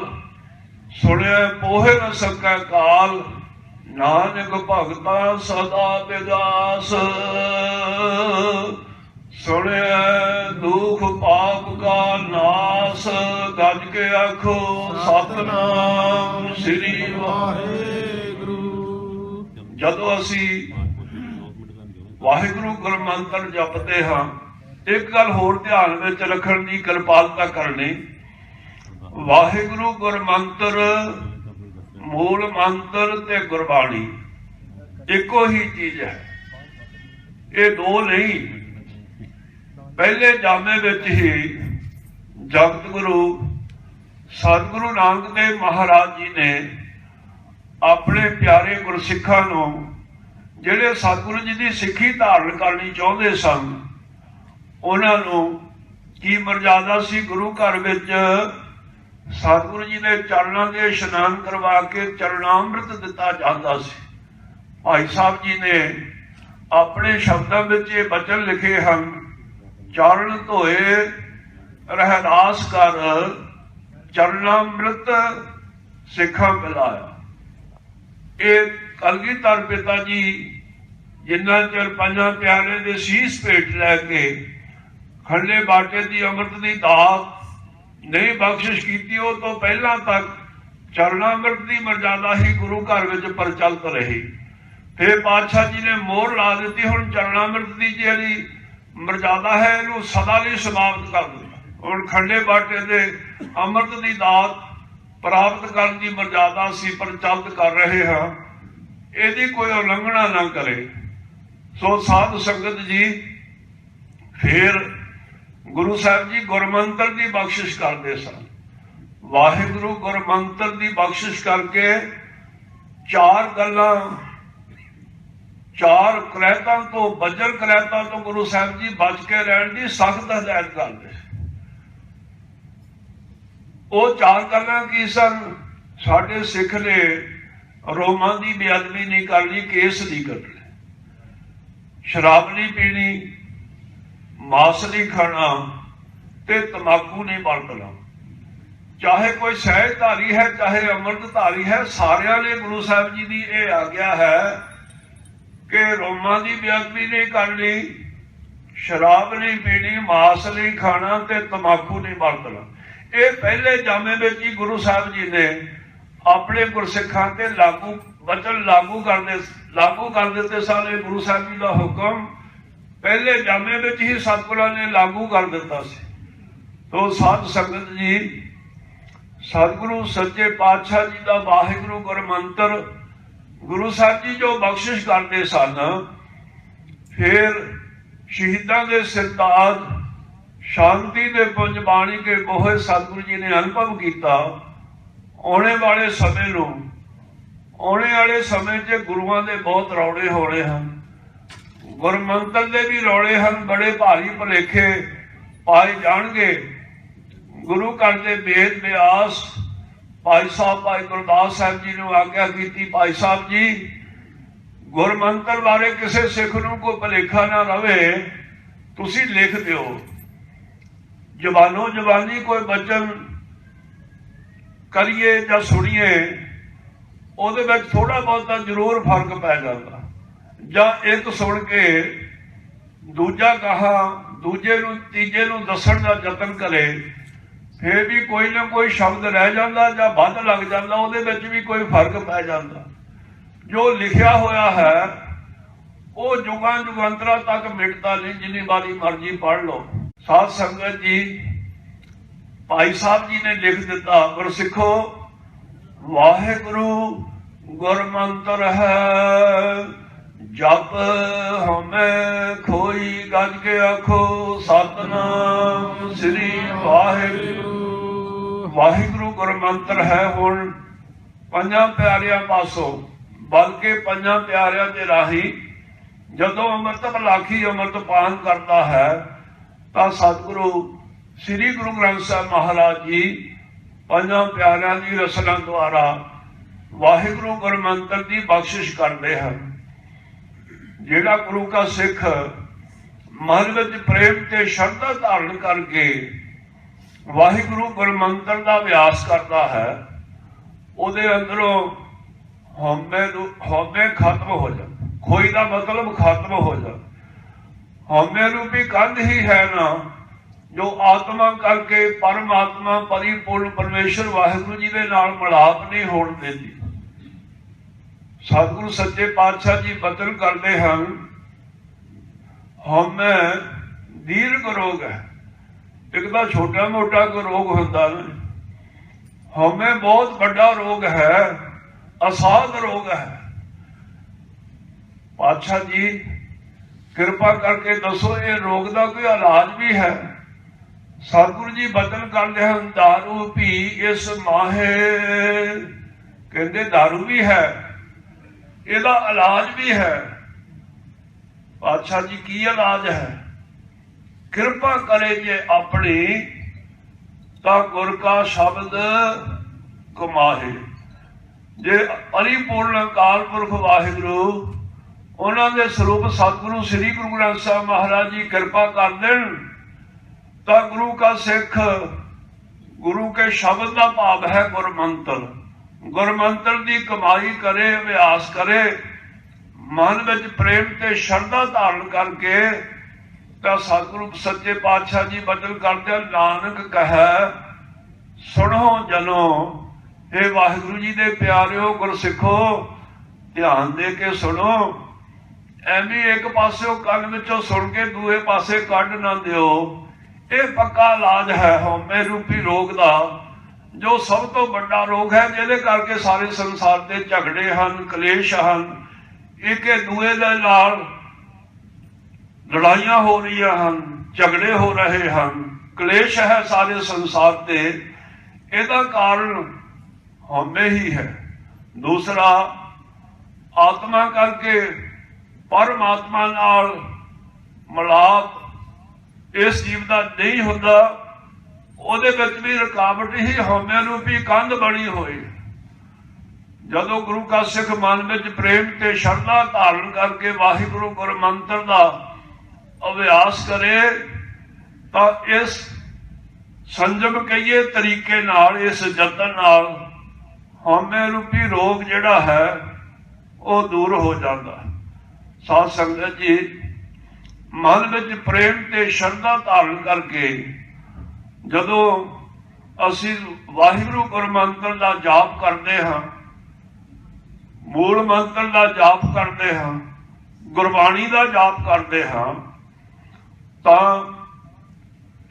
सुनिया पोहे न सकै काल, नानक भगता सदा विगास। सुनिया दुख पाप का नाश, गज के आखो सतनाम श्री वाहिगुरु। जदों असी वाहिगुरु गुरमंत्र जपते हाँ, एक गल होर ध्यान में रखने की कृपालता करनी। वाहिगुरु गुरमंत्र मूल मंत्र ते गुरबाणी एको ही चीज है, ये दो नहीं। पहले जामे विच ही जगत गुरु सतगुरु नानक देव महाराज जी ने अपने प्यारे गुरसिखां नूं जिहड़े सतगुरु जी की सिक्खी धारण करनी चाहुंदे सन उन्हां नूं की मर्यादा सी। गुरु घर विच सतगुरु जी ने चरणों के इशनान करवा के चरणामृत दिता जाता सी। भाई साहब जी ने अपने शब्दों में ये वचन लिखे हैं, चरण धोए रहरास कर चरणामृत सिखा पिलाया। ये कलगीधर पिता जी जिन्ना चिर पंजां प्यारे दे शीस भेट लैके खंडे बाटे की अमृत की दात नहीं बख्शिश की, तो पहला तक चरणामृत की मर्यादा ही गुरु घर में प्रचलित रही। फिर पातशाह जी ने मोहर ला दी, हुण चरणामृत की जी मर्यादा है इनू सदा लिए समाप्त कर दिया। हुण खंडे बाटे दे अमृत की दात प्राप्त करने की मर्यादा असीं प्रचलित कर रहे हैं, यदि कोई उल्लंघना ना करे। सो साध संगत जी फिर गुरु साहब जी गुरमंत्र की बख्शिश करते सन। वाहिगुरु गुरमंत्र की बख्शिश करके चार गल्लां चार करैतां तो बजर करैतां तो गुरु साहब जी बच के रहने की सख्त हदायत करते। वो चार गल्लां की सन? साडे सिख ने रोमां की बेअदबी नहीं करनी, केस नहीं कटने, शराब नहीं पीनी, मांस नहीं खाना ते तंबाकू नहीं बरतना। चाहे कोई सहजधारी है चाहे अमृतधारी है, सारिया ने गुरु साहब जी की यह आज्ञा है कि रोमां की बेअदबी नहीं करनी, शराब नहीं पीनी, मांस नहीं खाना ते तंबाकू नहीं बरतना। ये पहले जामे में ही गुरु साहब जी ने अपने गुरसिखां ते वचन लागू कर देते सन। गुरु साहब जी का हुक्म पहले जामे में ही सतगुरां ने लागू कर दिता सी। तो साध संगत जी सतगुरु सच्चे पातशाह जी का वाहिगुरु गुरमंत्र गुरु साहब जी जो बख्शिश करते सन, फिर शहीदां दे सिरताज शांति दे पुंज बाणी के बोहे सतगुरु जी ने अनुभव किया। आने वाले समय नूं आने वाले समय च गुरुआं दे बहुत रौले होने हैं, गुरमंत्र दे भी रौले हैं, बड़े भारी भुलेखे पाए जाणगे। गुरु घर के बेद व्यास भाई साहब भाई गुरदास साहब जी ने आग्ञा की, भाई साहब जी गुरमंत्र बारे किसी सिख नूं कोई भुलेखा ना रहे, तुसी लिख दिओ। जबानों जबानी कोई वचन करिए या सुनिए, ਉਹਦੇ ਵਿੱਚ थोड़ा बहुता जरूर फर्क पै जाता, ਜਾਂ एक सुन के दूजा कहा दूजे नूं तीजे नूं दसण दा यतन करे, फिर भी कोई ना कोई शब्द रह जाता या ਵੱਧ लग जाता, ਉਹਦੇ ਵਿੱਚ भी कोई फर्क पै जाता। जो लिखिया होया है वो जुगां जुगांतरा तक मिटता नहीं, जिन्नी बारी मर्जी पढ़ लो। साध संगत जी भाई साहब जी ने लिख दिता, गुरसिखो वाहिगुरु गुरमंत्र है, जप हमें खोई गज के आखो, सतनाम श्री वाहिगुरु। वाहिगुरु गुरमंत्र है हुण पंजां प्यारियां पासों, बल्कि पंजां प्यारियां दे राही जदों अमृत भलाखी अमृत पान करता है तो सतगुरु श्री गुरु ग्रंथ साहब महाराज जी पंजां प्यारियां की रसना द्वारा वाहिगुरु गुरमंत्र की बख्शिश करते हैं। जिहड़ा गुरु का सिख मन में प्रेम ते श्रद्धा धारण करके वाहिगुरु गुरमंत्र का अभ्यास करता है, उहदे अंदरों हौमे खत्म हो जाए। खोई का मतलब खत्म हो जाए। हौमे रूपी कंध ही है ना जो आत्मा करके परमात्मा परिपूर्ण परमेश्वर वाहिगुरु जी के नाल मिलाप नहीं होण देती। सतगुरु सच्चे पातशाह जी वचन करते हैं, हौमे दीर्घ रोग है। एक तो छोटा मोटा कोई रोग होता है, हौमे बहुत बड़ा रोग है, असाध रोग है। पातशाह जी कृपा करके दसो ये रोग का कोई इलाज भी है? सतगुरु जी बचन करते हैं दारू भी इस माहे, कहते दारू भी है, ਇਹਦਾ इलाज भी है। पातशाह जी की इलाज है? कृपा करे जे अपनी ता गुर का शब्द कमाहे। जे परिपूर्ण अकाल पुरख वाहिगुरु उन्होंने स्वरूप सतगुरु श्री गुरु ग्रंथ साहब महाराज जी कृपा कर देन तो गुरु का सिख गुरु के शब्द का भाव है गुरमंत्र। गुरमंत्र की कमाई करे, अभ्यास करे, मन में प्रेम ते श्रद्धा धारण करके तो सतगुरु सच्चे पातशाह जी बचन करते नानक कहे सुनो जनो। हे वाहिगुरु जी दे प्यारिओ गुरसिखो ध्यान दे के सुनो। एवं एक पासे कन विचों सुन के दूए पासे कढ़ ना दिओ। ये पक्का इलाज है हौमे रूपी रोग का, जो सब तो बड़ा रोग है जिहदे करके सारे संसार के झगड़े हैं, कलेश हैं, एक दूए दे नाल लड़ाइयां हो रही हैं, झगड़े हो रहे हैं, कलेश है सारे संसार से। इसका कारण हौमे ही है। दूसरा आत्मा करके परमात्मा नाल मिलाप इस जीव का नहीं होता, ਉਹਦੇ ਵਿੱਚ भी रुकावट ही हौमे रूपी कंध बनी हुई। जदों गुरु का सिख मन में प्रेम ते श्रद्धा धारण करके वाहिगुरु गुरमंत्र का अभ्यास करे तो इस संजम कहिए तरीके नाल, इस जतन नाल हौमे रूपी रोग जिहड़ा है वो दूर हो जाता। साध संगत जी मन में प्रेम ते श्रद्धा धारण करके जदों असी वाहिगुरु गुरमंत्र का जाप करते हैं, मूल मंत्र का जाप करते हैं, गुरबाणी का जाप करते हैं, तो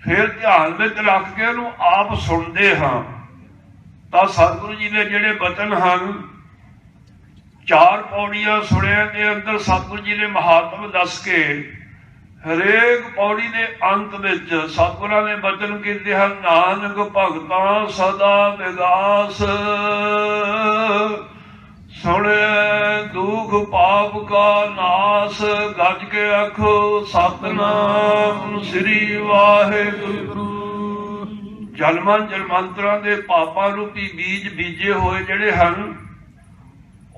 फिर ध्यान में रख के उन्होंने आप सुनते हैं तो सतगुरु जी ने जिहड़े वचन हैं, 4 पौड़ियां सुनिया के अंदर सतगुरु जी ने महात्म दस के हरेक पौड़ी के अंत विच सतगुरां ने वचन कीते हैं, नानक भगतां सदा विगास, सुने दुख पाप का नास, गज के आखो सतनाम श्री वाहिगुरु। जन्मां जन्मांतरां दे पापां रूपी बीज बीजे हुए जिहड़े हन,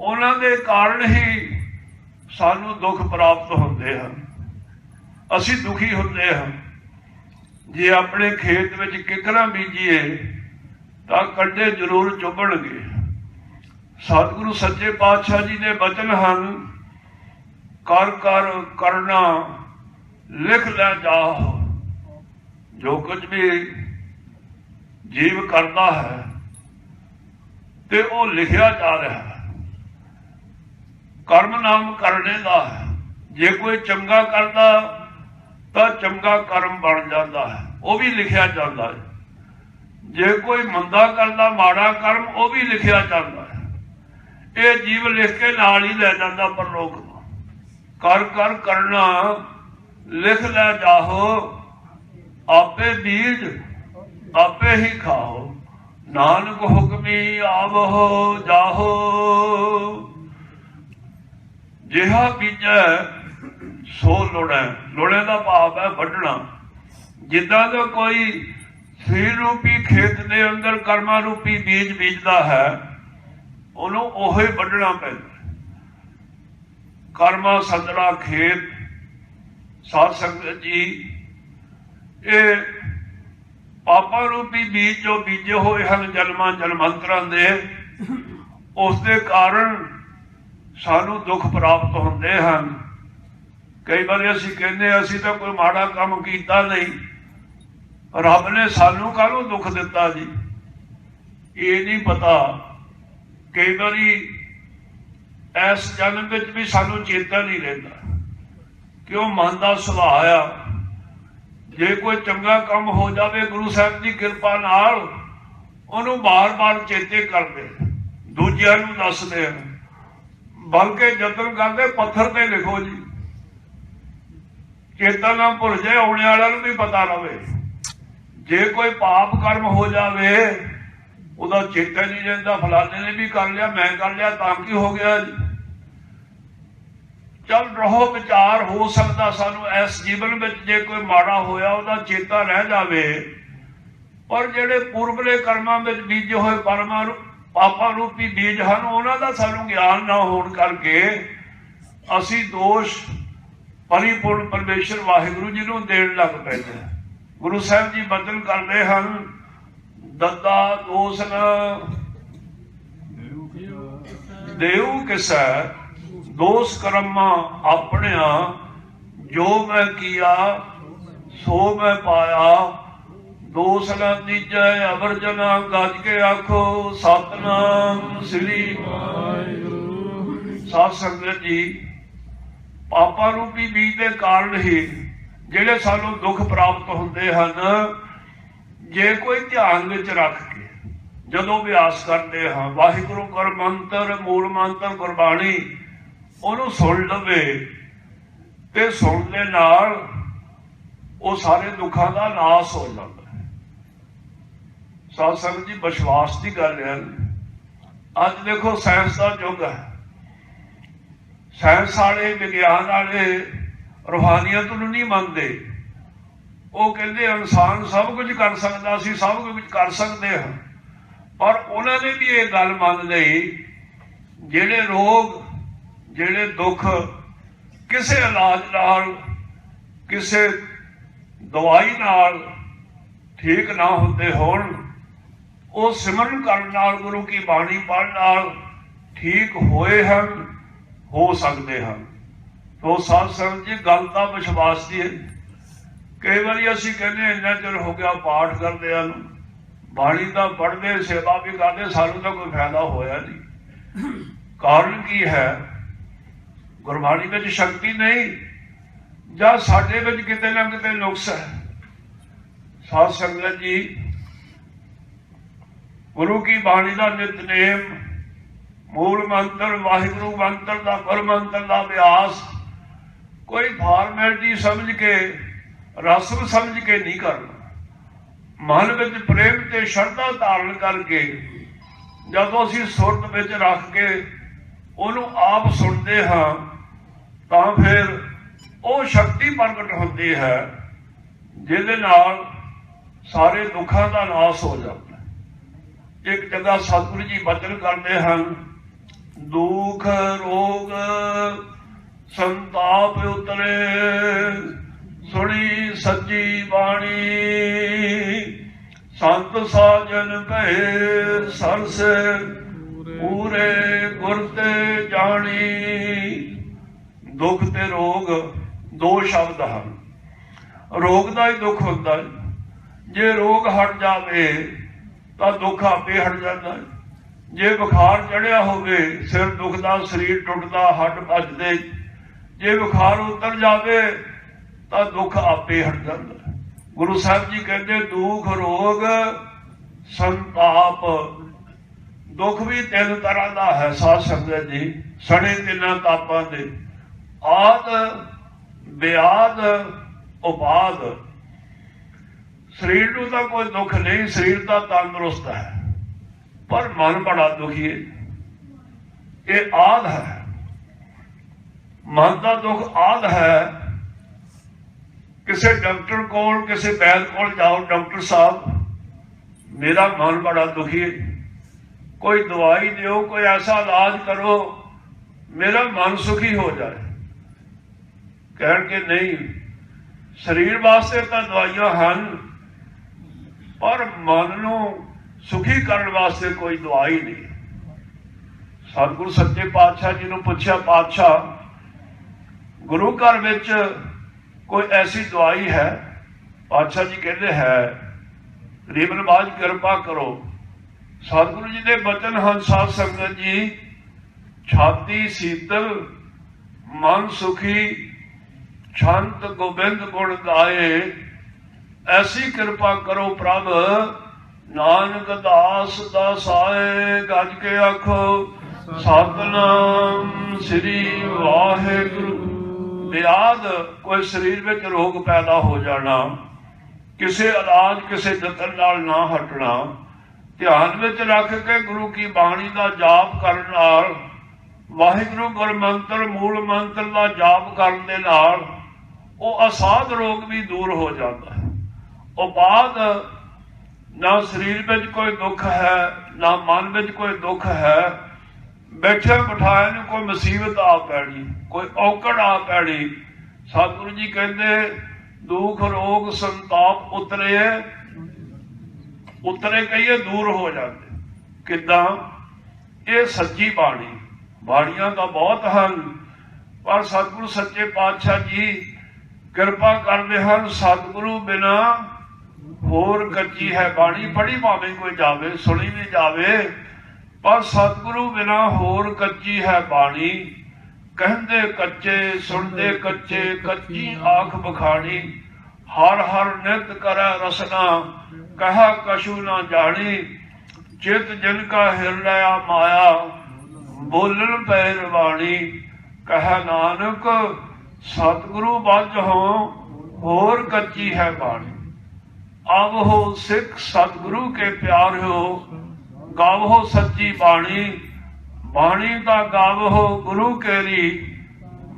उन्हां दे कारण ही सानू दुख प्राप्त होंदे हन। असी दुखी होंदे हैं। जे अपने खेत में किकरां बीजीए तो कंडे जरूर चुभणगे। सतगुरु सच्चे पातशाह जी ने वचन हैं, कर कर करना लिख लै जाओ। जो कुछ भी जीव करता है तो वो लिखिया जा रहा है, कर्म नाम करने का है। जे कोई चंगा करता तो चंगा कर्म बन जाता है, वो भी लिखिया जाता है। जे कोई मंदा करता माड़ा कर्म, वो भी लिखिया जाता है। ये जीव लिख के नाल ही लै जाता परलोक को। कर कर करना लिख लै जाओ, आपे बीज आपे ही खाओ, नानक हुक्मी आवहो जाहो। जिहा बीजा सो लोड़ा, लोड़े का भाव है वढ़ना। जिदा का कोई सीर रूपी खेत के अंदर कर्मा रूपी बीज बीजता है, उन्होंने ओही वढ़ना पैंदा। कर्मा सदरा खेत साध संगत जी, ये पापा रूपी बीज जो बीजे हुए हैं जन्मां जन्मांतरां दे, उसके कारण सानू दुख प्राप्त होंदे हैं। कई बार असी कहने असी तो कोई माड़ा काम किया नहीं, रब ने सानू काहनूं दुख दिता जी, ये नहीं पता। कई बारी इस जन्म विच भी सानू चेता नहीं रहता, क्यों मन का सुभाव आ। जे कोई चंगा काम हो जाए गुरु साहब की कृपा नाल ਉਹਨੂੰ ਬਾਰ-ਬਾਰ ਚੇਤੇ ਕਰਦੇ, ਦੂਜਿਆਂ ਨੂੰ ਦੱਸਦੇ ਹਨ, ਬਲਕਿ ਯਤਨ ਕਰਦੇ ਪੱਥਰ ਤੇ ਲਿਖੋ ਜੀ, ਚੇਤਾ ਨਾ ਭੁੱਲ ਜਾਏ, ਆਉਣੇ ਵਾਲਿਆਂ ਨੂੰ ਵੀ ਪਤਾ ਰਵੇ। ਜੇ ਕੋਈ ਪਾਪ ਕਰਮ ਹੋ ਜਾਵੇ ਉਹਦਾ ਚੇਤਾ ਨਹੀਂ ਰਹਿੰਦਾ, ਫਲਾਣੇ ਨੇ ਵੀ ਕਰ ਲਿਆ, ਮੈਂ ਕਰ ਲਿਆ, ਤਾਂ ਕੀ ਹੋ ਗਿਆ ਜੀ। ਚੱਲ ਰਹੋ ਵਿਚਾਰ, ਹੋ ਸਕਦਾ ਸਾਨੂੰ ਇਸ ਜੀਵਨ ਵਿੱਚ ਜੇ ਕੋਈ ਮਾੜਾ ਹੋਇਆ ਉਹਦਾ ਚੇਤਾ ਰਹਿ ਜਾਵੇ, ਪਰ ਜਿਹੜੇ ਪੁਰਬਲੇ ਕਰਮਾਂ ਵਿੱਚ ਬੀਜੇ ਹੋਏ ਪਾਪਾਂ ਰੂਪੀ ਬੀਜ ਹਨ ਉਹਨਾਂ ਦਾ ਸਾਨੂੰ ਗਿਆਨ ਨਾ ਹੋਣ ਕਰਕੇ ਅਸੀਂ ਦੋਸ਼ ਪਰਿਪੂਰਨ ਪਰਮੇਸ਼ਰ ਵਾਹਿਗੁਰੂ ਜੀ ਨੂੰ ਦੇਣ ਲੱਗ ਪੈਂਦੇ। ਗੁਰੂ ਸਾਹਿਬ ਜੀ ਬਚਨ ਕਰਦੇ ਹਨ, ਦੱਦਾ ਦੋਸ ਨ ਦੇਉ ਕਿਸੈ, ਦੋਸ ਕਰਮਾਂ ਆਪਣਿਆ, ਜੋ ਮੈਂ ਕੀਆ ਸੋ ਮੈਂ ਪਾਇਆ, ਦੋਸ ਨਾ ਦੀਜੈ ਅਵਰਜਨਾ, ਗੱਜ ਕੇ ਆਖੋ ਸਤਿਨਾਮ ਸ੍ਰੀ ਵਾਹਿਗੁਰੂ। ਸਾਧ ਸੰਗਤ ਜੀ, ਪਾਪਾਂ ਰੂਪੀ ਬੀਜ ਦੇ ਕਾਰਨ ਹੀ ਜਿਹੜੇ ਸਾਨੂੰ ਦੁੱਖ ਪ੍ਰਾਪਤ ਹੁੰਦੇ ਹਨ, ਜੇ ਕੋਈ ਧਿਆਨ ਵਿੱਚ ਰੱਖ ਕੇ ਜਦੋਂ ਅਭਿਆਸ ਕਰਦੇ ਹਾਂ ਵਾਹਿਗੁਰੂ ਕਰ ਮੰਤਰ, ਮੂਲ ਮੰਤਰ ਗੁਰਬਾਣੀ, ਉਹਨੂੰ ਸੁਣ ਲਵੇ ਤੇ ਸੁਣਨ ਦੇ ਨਾਲ ਉਹ ਸਾਰੇ ਦੁੱਖਾਂ ਦਾ ਨਾਸ ਹੋ ਜਾਂਦਾ। ਸਾਧ ਸੰਗਤ ਜੀ, ਵਿਸ਼ਵਾਸ ਦੀ ਗੱਲ ਹੈ। ਅੱਜ ਦੇਖੋ ਸਾਇੰਸ ਦਾ ਯੁੱਗ ਹੈ, ਸਾਇੰਸ ਵਾਲੇ, ਵਿਗਿਆਨ ਵਾਲੇ ਰੂਹਾਨੀਅਤ ਨੂੰ ਨਹੀਂ ਮੰਨਦੇ। ਉਹ ਕਹਿੰਦੇ ਇਨਸਾਨ ਸਭ ਕੁਝ ਕਰ ਸਕਦਾ, ਅਸੀਂ ਸਭ ਕੁਝ ਕਰ ਸਕਦੇ ਹਾਂ, ਪਰ ਉਹਨਾਂ ਨੇ ਵੀ ਇਹ ਗੱਲ ਮੰਨ ਲਈ ਜਿਹੜੇ ਰੋਗ, ਜਿਹੜੇ ਦੁੱਖ ਕਿਸੇ ਇਲਾਜ ਨਾਲ, ਕਿਸੇ ਦਵਾਈ ਨਾਲ ਠੀਕ ਨਾ ਹੁੰਦੇ ਹੋਣ, ਉਹ ਸਿਮਰਨ ਕਰਨ ਨਾਲ, ਗੁਰੂ ਕੀ ਬਾਣੀ ਪੜ੍ਹਨ ਨਾਲ ਠੀਕ ਹੋਏ ਹਨ, ਹੋ ਸਕਦੇ ਹਨ। ਤੋ ਸਾਧ ਸੰਗਤ ਜੀ, ਗੱਲ ਤਾਂ ਵਿਸ਼ਵਾਸ ਦੀ ਹੈ। ਕਈ ਵਾਰੀ ਅਸੀਂ ਕਹਿੰਦੇ ਇੰਨਾ ਚਿਰ ਹੋ ਗਿਆ ਪਾਠ ਕਰਦਿਆਂ ਨੂੰ, ਬਾਣੀ ਤਾਂ ਪੜ੍ਹਦੇ, ਸੇਵਾ ਵੀ ਕਰਦੇ, ਸਾਨੂੰ ਤਾਂ ਕੋਈ ਫਾਇਦਾ ਹੋਇਆ ਨਹੀਂ। ਕਾਰਨ ਕੀ ਹੈ? ਗੁਰਬਾਣੀ ਵਿੱਚ ਸ਼ਕਤੀ ਨਹੀਂ, ਜਾਂ ਸਾਡੇ ਵਿੱਚ ਕਿਤੇ ਨਾ ਕਿਤੇ ਨੁਕਸ ਹੈ। ਸਾਧ ਸੰਗਤ ਜੀ, ਗੁਰੂ ਕੀ ਬਾਣੀ ਦਾ ਨਿਤਨੇਮ, ਮੂਲ ਮੰਤਰ ਵਾਹਿਗੁਰੂ ਮੰਤਰ ਦਾ, ਗੁਰ ਮੰਤਰ ਦਾ ਅਭਿਆਸ ਕੋਈ ਫਾਰਮੈਲਿਟੀ ਸਮਝ ਕੇ, ਰਸਮ ਸਮਝ ਕੇ ਨਹੀਂ ਕਰਨਾ। ਮਨ ਵਿੱਚ ਪ੍ਰੇਮ ਤੇ ਸ਼ਰਧਾ ਧਾਰਨ ਕਰਕੇ ਜਦੋਂ ਅਸੀਂ ਸੁਰਤ ਵਿੱਚ ਰੱਖ ਕੇ ਉਹਨੂੰ ਆਪ ਸੁਣਦੇ ਹਾਂ, ਤਾਂ ਫਿਰ ਉਹ ਸ਼ਕਤੀ ਪ੍ਰਗਟ ਹੁੰਦੀ ਹੈ ਜਿਹਦੇ ਨਾਲ ਸਾਰੇ ਦੁੱਖਾਂ ਦਾ ਨਾਸ ਹੋ ਜਾਂਦਾ। ਇੱਕ ਜਗ੍ਹਾ ਸਤਿਗੁਰੂ ਜੀ ਬਚਨ ਕਰਦੇ ਹਨ, ਦੁੱਖ ਰੋਗ ਸੰਤਾਪ ਉਤਰੇ, ਸੁਣੀ ਸੱਚੀ ਬਾਣੀ, ਸੰਤ ਸਾਜਨ ਭਏ ਸਰਸ, ਪੂਰੇ ਗੁਰ ਤੇ ਜਾਣੀ। ਦੁੱਖ ਤੇ ਰੋਗ ਦੋ ਸ਼ਬਦ ਹਨ। ਰੋਗ ਦਾ ਹੀ ਦੁੱਖ ਹੁੰਦਾ, ਜੇ ਰੋਗ ਹਟ ਜਾਵੇ ਤਾਂ ਦੁੱਖ ਆਪੇ ਹਟ ਜਾਂਦਾ। ਜੇ ਬੁਖਾਰ ਚੜਿਆ ਹੋਵੇ, ਸਿਰ ਦੁਖਦਾ, ਸਰੀਰ ਟੁੱਟਦਾ, ਹੱਡ ਭੱਜਦੇ, ਜੇ ਬੁਖਾਰ ਉਤਰ ਜਾਵੇ ਤਾਂ ਦੁੱਖ ਆਪੇ ਹਟ ਜਾਂਦਾ। ਗੁਰੂ ਸਾਹਿਬ ਜੀ ਕਹਿੰਦੇ ਦੁੱਖ ਰੋਗ ਸੰਤਾਪ। ਦੁੱਖ ਵੀ ਤਿੰਨ ਤਰ੍ਹਾਂ ਦਾ ਹੈ ਸਾਧ ਸੰਗਤ ਜੀ, ਸਣੇ ਤਿੰਨਾਂ ਤਾਪਾਂ ਦੇ, ਆਦ ਵਿਆਦ ਉਪਾਦ। ਸਰੀਰ ਨੂੰ ਤਾਂ ਕੋਈ ਦੁੱਖ ਨਹੀਂ, ਸਰੀਰ ਤਾਂ ਤੰਦਰੁਸਤ ਹੈ, ਪਰ ਮਨ ਬੜਾ ਦੁਖੀ ਹੈ। ਇਹ ਆਦ ਹੈ, ਮਨ ਦਾ ਦੁੱਖ ਆਦ ਹੈ। ਕਿਸੇ ਡਾਕਟਰ ਕੋਲ, ਕਿਸੇ ਵੈਦ ਕੋਲ ਜਾਓ, ਡਾਕਟਰ ਸਾਹਿਬ ਮੇਰਾ ਮਨ ਬੜਾ ਦੁਖੀ ਹੈ, ਕੋਈ ਦਵਾਈ ਦਿਓ, ਕੋਈ ਐਸਾ ਇਲਾਜ ਕਰੋ ਮੇਰਾ ਮਨ ਸੁਖੀ ਹੋ ਜਾਏ। ਕਹਿਣਗੇ ਨਹੀਂ, ਸਰੀਰ ਵਾਸਤੇ ਤਾਂ ਦਵਾਈਆਂ ਹਨ, ਪਰ ਮਨ ਨੂੰ ਸੁਖੀ ਕਰਨ ਵਾਸਤੇ ਕੋਈ ਦਵਾਈ ਨਹੀਂ। ਸਤਿਗੁਰੂ ਸੱਚੇ ਪਾਤਸ਼ਾਹ ਜੀ ਨੂੰ ਪੁੱਛਿਆ, ਪਾਤਸ਼ਾਹ ਗੁਰੂ ਘਰ ਵਿੱਚ ਕੋਈ ਐਸੀ ਦਵਾਈ ਹੈ? ਪਾਤਸ਼ਾਹ ਜੀ ਕਹਿੰਦੇ ਹੈ। ਗਰੀਬ ਨਵਾਜ ਕਿਰਪਾ ਕਰੋ। ਸਤਿਗੁਰੂ ਜੀ ਦੇ ਬਚਨ ਹਨ ਸਾਧ ਸੰਗਤ ਜੀ, ਛਾਤੀ ਸੀਤਲ ਮਨ ਸੁਖੀ, ਛੰਤ ਗੋਬਿੰਦ ਗੁਣ ਗਾਏ। ਐਸੀ ਕਿਰਪਾ ਕਰੋ ਪ੍ਰਭ नानक दास दासाए गज के आखो सतनाम श्री वाहिगुरु। व्याध कोई शरीर में रोग पैदा हो जाना, किसी इलाज किसी जतन नाल ना हटना, ध्यान में रख के गुरु की बाणी का जाप करन नाल, वाहिगुरु गुरमंत्र मूल मंत्र का जाप करने दे नाल वो असाध रोग भी दूर हो जाता है। वो बाद ना शरीर में कोई दुख है ना मन में कोई दुख है, बैठे बिठाए न कोई मुसीबत आ पैनी, कोई औकड़ आ पैनी। सतगुरु जी कहते दुख रोग संताप उतरे उतरे कहिए दूर हो जाते। किदा? ये सच्ची बाणी, बाणियां तो बहुत हैं पर सतगुरु सच्चे पातशाह जी कृपा करते हैं। सतगुरु बिना होर कच्ची है बाणी, पढ़ी भावें कोई जावे सुनी भी जावे पर सतगुरु बिना होर कच्ची है बाणी। कहते कच्चे सुनते कच्चे कच्ची आख बखानी, हर हर नित करे रसना कहा कछु ना जानी। चित जिनका हृदय माया बोलन पैर वाणी, कह नानक सतगुरु बज हो होर कच्ची है बाणी। अब हो सिख सतगुरु के प्यार हो, गावो सच्ची बाणी। बाणी का गावो गुरु केरी,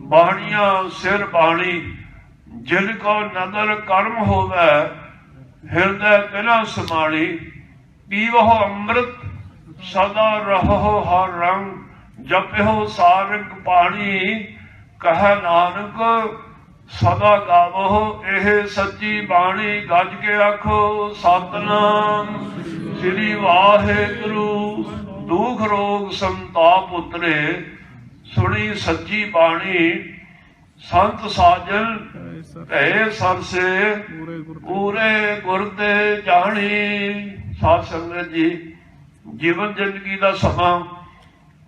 बाणियां सिर बाणी। जिनको नदर कर्म होवे हृदय तिना समाणी। पीवो अमृत सदा रहो हर रंग, जपो सारंग पाणी। कह नानक सदा गावो एह सच्ची बाणी। गज के आखो सतनाम श्री वाहिगुरु। दुख रोग संताप उतरे सुनी सच्ची बाणी। संत साजन भय सर से पूरे गुरदे जानी। साध संगत जी जीवन जिंदगी का समा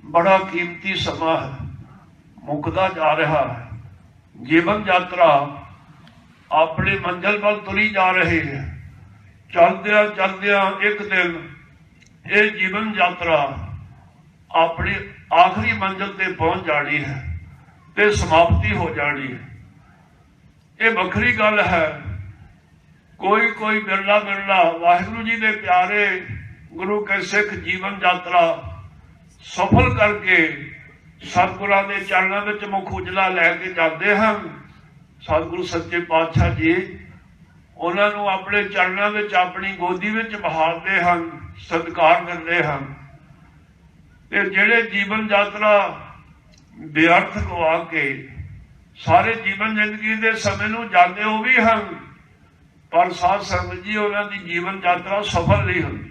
बड़ा कीमती समा है, मुकदा जा रहा है। जीवन यात्रा अपनी मंजिल पर तुरी जा रही है। चलद्या चलद्या एक दिन ये जीवन यात्रा अपनी आखिरी मंजिल ते पहुंच जानी है ते समाप्ति हो जानी है। ये वखरी गल है। कोई कोई बिरला बिरला वाहिगुरु जी के प्यारे गुरु के सिख जीवन यात्रा सफल करके सतगुरां दे चरणों में मुख उजला लैके जाते हैं। सतगुरु सच्चे पातशाह जी उन्होंने अपने चरणों में अपनी गोदी में बहालते हैं, सत्कार करते हैं। ते जेड़े जीवन यात्रा व्यर्थ गवा के सारे जीवन जिंदगी के समय नूं जाते वो भी हैं पर साध संगत जी उन्होंने जीवन यात्रा सफल नहीं होती।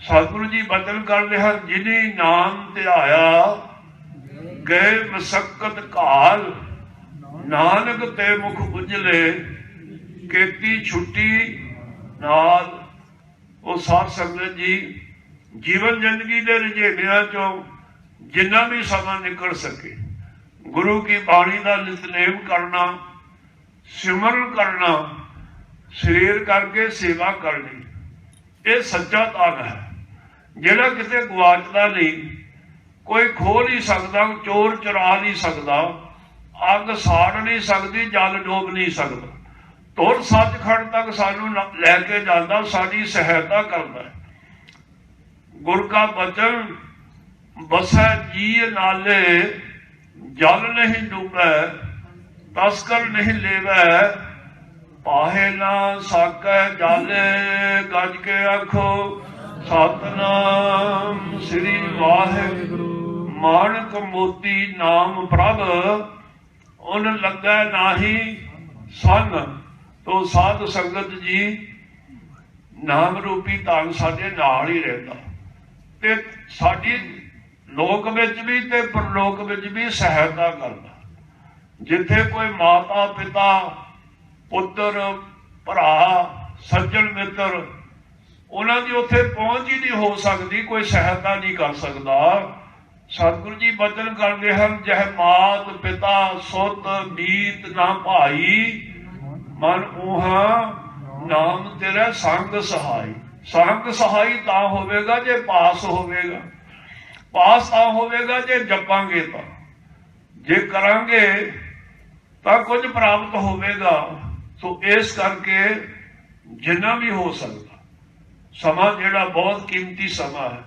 सतगुरु जी बचन करते हैं जिन्हें नाम ध्याया गए मसक्कत काल, नानक ते मुख उजले केती छुट्टी नाल। वो साध संगत जी जीवन जिंदगी के रझेवियां चों जिन्ना भी समा निकल सके गुरु की बाणी का नितनेम करना, सिमरन करना, शरीर करके सेवा करनी, ये सच्चा धन है जिहड़ा किते गवाचदा नहीं। कोई खो नहीं सकता, चोर चुरा नहीं सकता, अग साड़ नहीं सकती, जल डोब नहीं सकता। तुर सचखंड तक सानू लैके जाता, साडी सहायता करता है। गुर का बचन बसै जी नाले, जल नहीं डूबै तस्कर नहीं लेवै, पाहे ना साकै जाले। गज के आखो सतनाम श्री वाहिगुरु। माणक मोती नाम प्रभ उन लगे नाही सन। तो साध संगत जी नाम रूपी धन साडे नाल ही रहता ते साडी लोक विच भी ते परलोक विच भी सहायता करता। जिथे कोई माता पिता पुत्र भरा सज्जन मित्र उन्हां दी उत्थे पहुंच ही नहीं हो सकती, कोई सहायता नहीं कर सकता। सतगुरु जी बचन करते हैं जह मात पिता सुत मीत ना भाई, मन ऊहा नाम तेरा संग सहाय। संग सहाई तां होवेगा जे पास होवेगा, पास तां होवेगा जे जपांगे तां, जे करांगे तां कुछ प्राप्त होवेगा। सो इस करके जिन्ना भी हो सकता समा जिहड़ा बहुत कीमती समा है,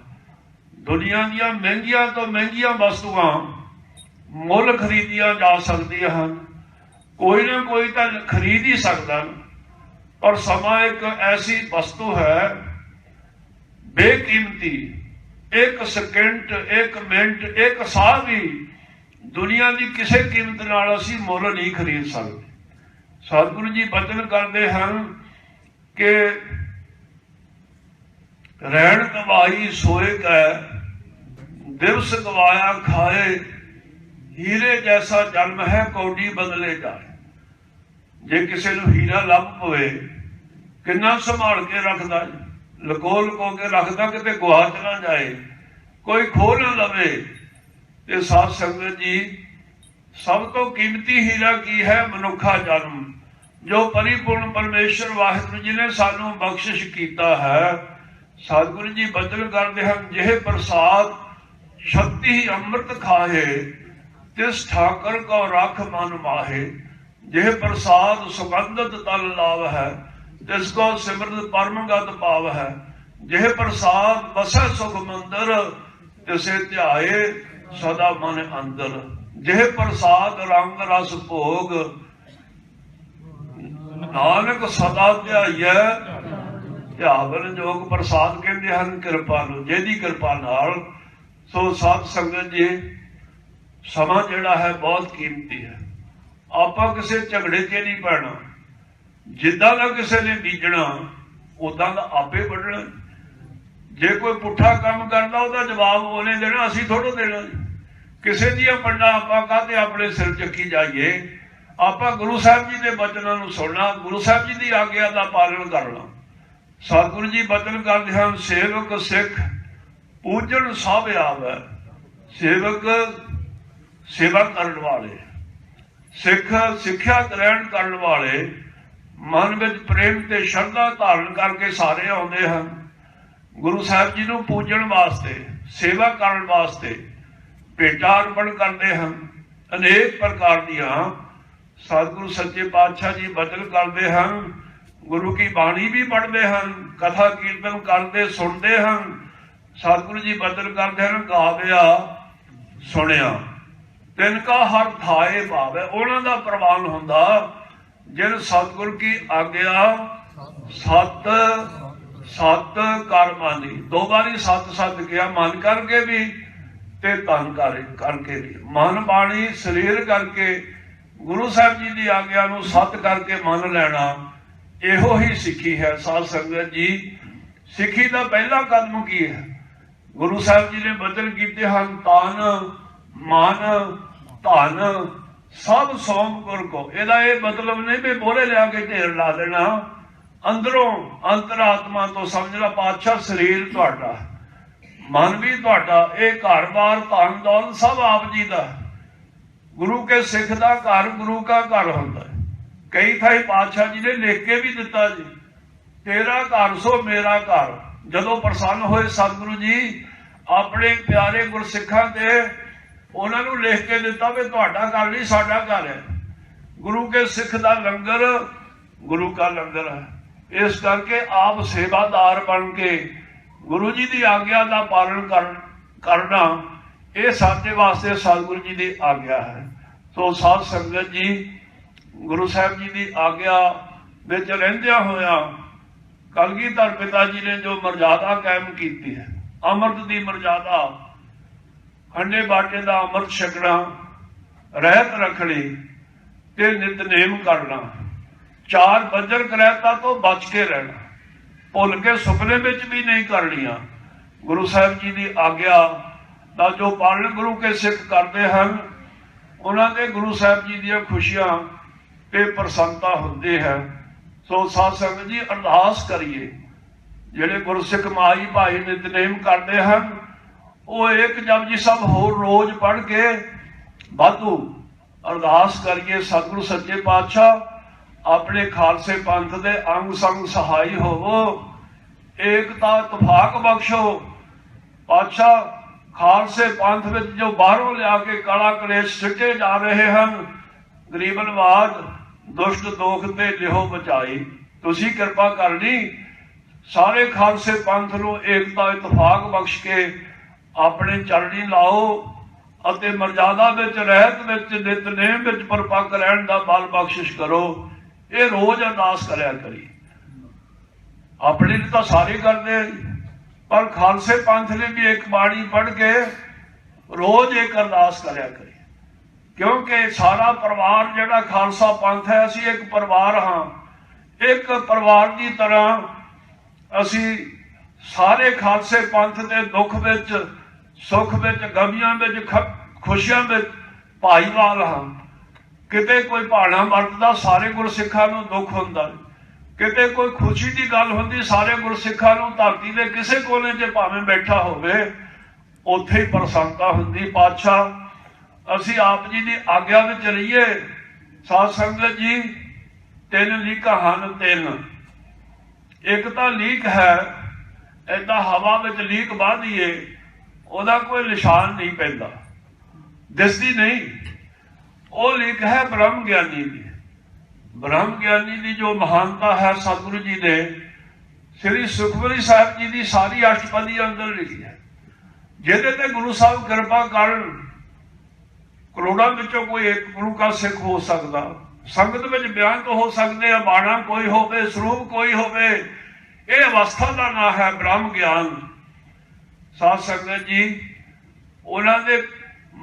दुनिया ਦੀਆਂ ਮਹਿੰਗੀਆਂ ਤੋਂ ਮਹਿੰਗੀਆਂ वस्तुआं मुल खरीदिया जा सकदियां हन, कोई ना कोई तो खरीद ही सकता, पर समा एक ऐसी वस्तु है बेकीमती, एक सेकंड, एक मिनट, एक साह भी दुनिया की किसी कीमत नाल असीं मुल नहीं खरीद सकते। सतगुरु जी बचन करते हैं कि रैन गवाई सोए कै, दिवस गवाया खाए, हीरे जैसा जन्म है कौडी बदले जाए। जे किसी नूं हीरा लभ पवे किन्ना संभाल के रखदा, लको लको के रखदा किते गुआच ना जाए, कोई खो ना लवे। ते साध संगत जी सब तो कीमती हीरा की है? मनुखा जन्म, जो परिपूर्ण परमेश्वर वाहिगुरू जी ने सानू बख्शिश कीता है। सतगुरु जी बचन करते हैं, जिह प्रसाद शक्ति ही अमृत खाहे, तिस ठाकर को रख मन माहे। जिह प्रसाद सुगंधत तल लाव है, तिसको सिमरत परमगत पाव है। जिह प्रसाद बसै सुख मंदिर, तिसे ध्याए सदा मन अंदर। जिह प्रसाद रंग रस भोग, नानक सदा ध्याइए ध्यावन जोग। प्रसाद कहते हैं कृपा नूं, जिहदी कृपा नाल। सो साध संगत जी समा जिहड़ा है बहुत कीमती है। आपां किसी झगड़े च नहीं पैना, जिद्दां दा किसी ने बीजना उदां दा आपे वढना। जे कोई पुट्ठा काम करदा उहदा जवाब उहने देना, असीं थोड़ा देना। किसी दी पंडां आपां काहते अपने सिर चुकी जाइए। आपां गुरु साहिब जी दे बचनां नूं सुनना, गुरु साहिब जी दी आग्या दा पालन करना। सतगुरु जी बचन करदे हन, सेवक सिख पूजन सब आवे। सेवक सेवा करने वाले, सिख सिक्ख्या ग्रहण करने वाले, मन में प्रेम ते श्रद्धा धारण करके सारे आउंदे हन। गुरु साहिब जी नूं पूजन वास्ते, सेवा करने वास्ते भेटां अर्पण करते हैं अनेक प्रकार दियां। सतगुरु सच्चे पातशाह जी बचन करते हैं, गुरु की बाणी भी पढ़ते हैं, कथा कीर्तन करते सुनते हैं। सतगुरु जी बचन करते हैं, गाविया सुनिया तिनका हर थाए भावे। उन्हां दा प्रवान हुंदा जिन सतगुरु की आग्या सत सत कर मानी। दो बारी सत सत किया, मन करके भी ते तन करके भी। मन बाणी शरीर करके गुरु साहिब जी की आग्या नूं सत करके मन लैना, इहो ही सिੱਖੀ है। साध संगत जी सिੱਖੀ का पहला कदम की है? गुरु साहिब जी ने बचन कीते हन, तन मन धन सब सौंप गुर को। इहदा यह मतलब नहीं भी बोले लिया के ढेर ला देना, अंदरों अंतरात्मा तो समझना पातशाह शरीर तुहाडा, मन भी तुहाडा, ये घर बार धन दौलत सब आप जी का। गुरु के सिख का घर गुरु का घर होता है। कई थाई पातशाह जी ने लिख के भी दिता जी, तेरा घर सो मेरा घर। जदों प्रसन्न होए सतगुरु जी अपने प्यारे गुरसिखां ते उन्हां नूं लिख के दिता भी तुहाडा घर नहीं साडा घर है। गुरु के सिख का लंगर गुरु का लंगर है। इस करके आप सेवादार बन के गुरु जी की आग्या का पालन करना ये साडे वास्ते सतगुरु जी की आग्या है। तो साध संगत जी गुरु साहिब जी की आग्या विच रहिंदियां होया कलगीधर पिता जी ने जो मर्यादा कायम की है, अमृत की मर्यादा, खंडे बाटे का अमृत छकना, रहत रखनी ते नितनेम करना, चार बजर करैता तो बच के रहना, भुल के सुपने में भी नहीं करनिया। गुरु साहिब जी की आग्या का जो पालन गुरु के सिख करते हैं उन्होंने गुरु साहिब जी दी खुशियां ते प्रसन्नता होती है। सो साध संगत जी अरदास करिए, जेडे गुरसिख माई भाई नितनेम करते हैं वो एक जपजी साहब होर रोज पढ़ के वाधू अरदास करिए, सतगुरु सच्चे पातशाह अपने खालसे पंथ दे अंग संग सहाई होवो, एकता इतफाक बख्शो। पातशाह खालसे पंथ में जो बाहरों लिया के कला कलेश सिटे जा रहे हैं, गरीबनवाद दुष्ट दोख ते लिहो बचाई, तुसी कृपा करनी सारे खालसे पंथ नूं एकता इतफाक बख्श के अपने चरणी लाओ ਅਤੇ मर्यादा ਵਿੱਚ ਰਹਿਤ ਵਿੱਚ ਨਿਤਨੇਮ ਵਿੱਚ ਪਰਪੱਕ ਰਹਿਣ ਦਾ ਬਲ ਬਖਸ਼ਿਸ਼ ਕਰੋ। ਇਹ ਰੋਜ਼ ਅਰਦਾਸ ਕਰਿਆ ਕਰੀ। ਆਪਣੇ ਲਈ ਤਾਂ ਸਾਰੇ ਕਰਦੇ पर खालसे पंथ ने भी एक बाणी पढ़ के रोज एक अरदास करिया करी, क्योंकि सारा परिवार जिहड़ा खालसा पंथ है असी एक परिवार हाँ। एक परिवार की तरह असी सारे खालसे पंथ के दुख विच सुख विच गमियां विच खुशियां विच भाईवाल हाँ। किते कोई भाना वरतदा सारे गुरसिखां नूं दुख हुंदा, किते कोई खुशी की गल होंदी सारे गुरसिखां नूं धरती के किसी कोने च भावें बैठा होवे उत्थे ही प्रसन्नता हुंदी। पातशाह असी आप जी की आग्या विच रहीए। साध संगत जी तीन लीकां हन, तीन। एक तो लीक है ऐदा हवा विच लीक बाधिए उहदा कोई निशान नहीं पैंदा, दिसदी नहीं। वो लीक है ब्रह्म ज्ञानी की। ब्रह्म ज्ञानी की जो महानता है सतगुरु जी ने श्री सुखमनी साहब जी की सारी अष्टपदी अंदर लिखी है, जिहदे ते गुरु साहब कृपा करन करोड़ों विचों कोई एक गुरु का सिख हो सकता, संगत में बयान तो हो सकते हैं, बाणा कोई होवे स्वरूप कोई होवे। ये अवस्था का नाम है ब्रह्म ज्ञान। साध संगत जी उन्होंने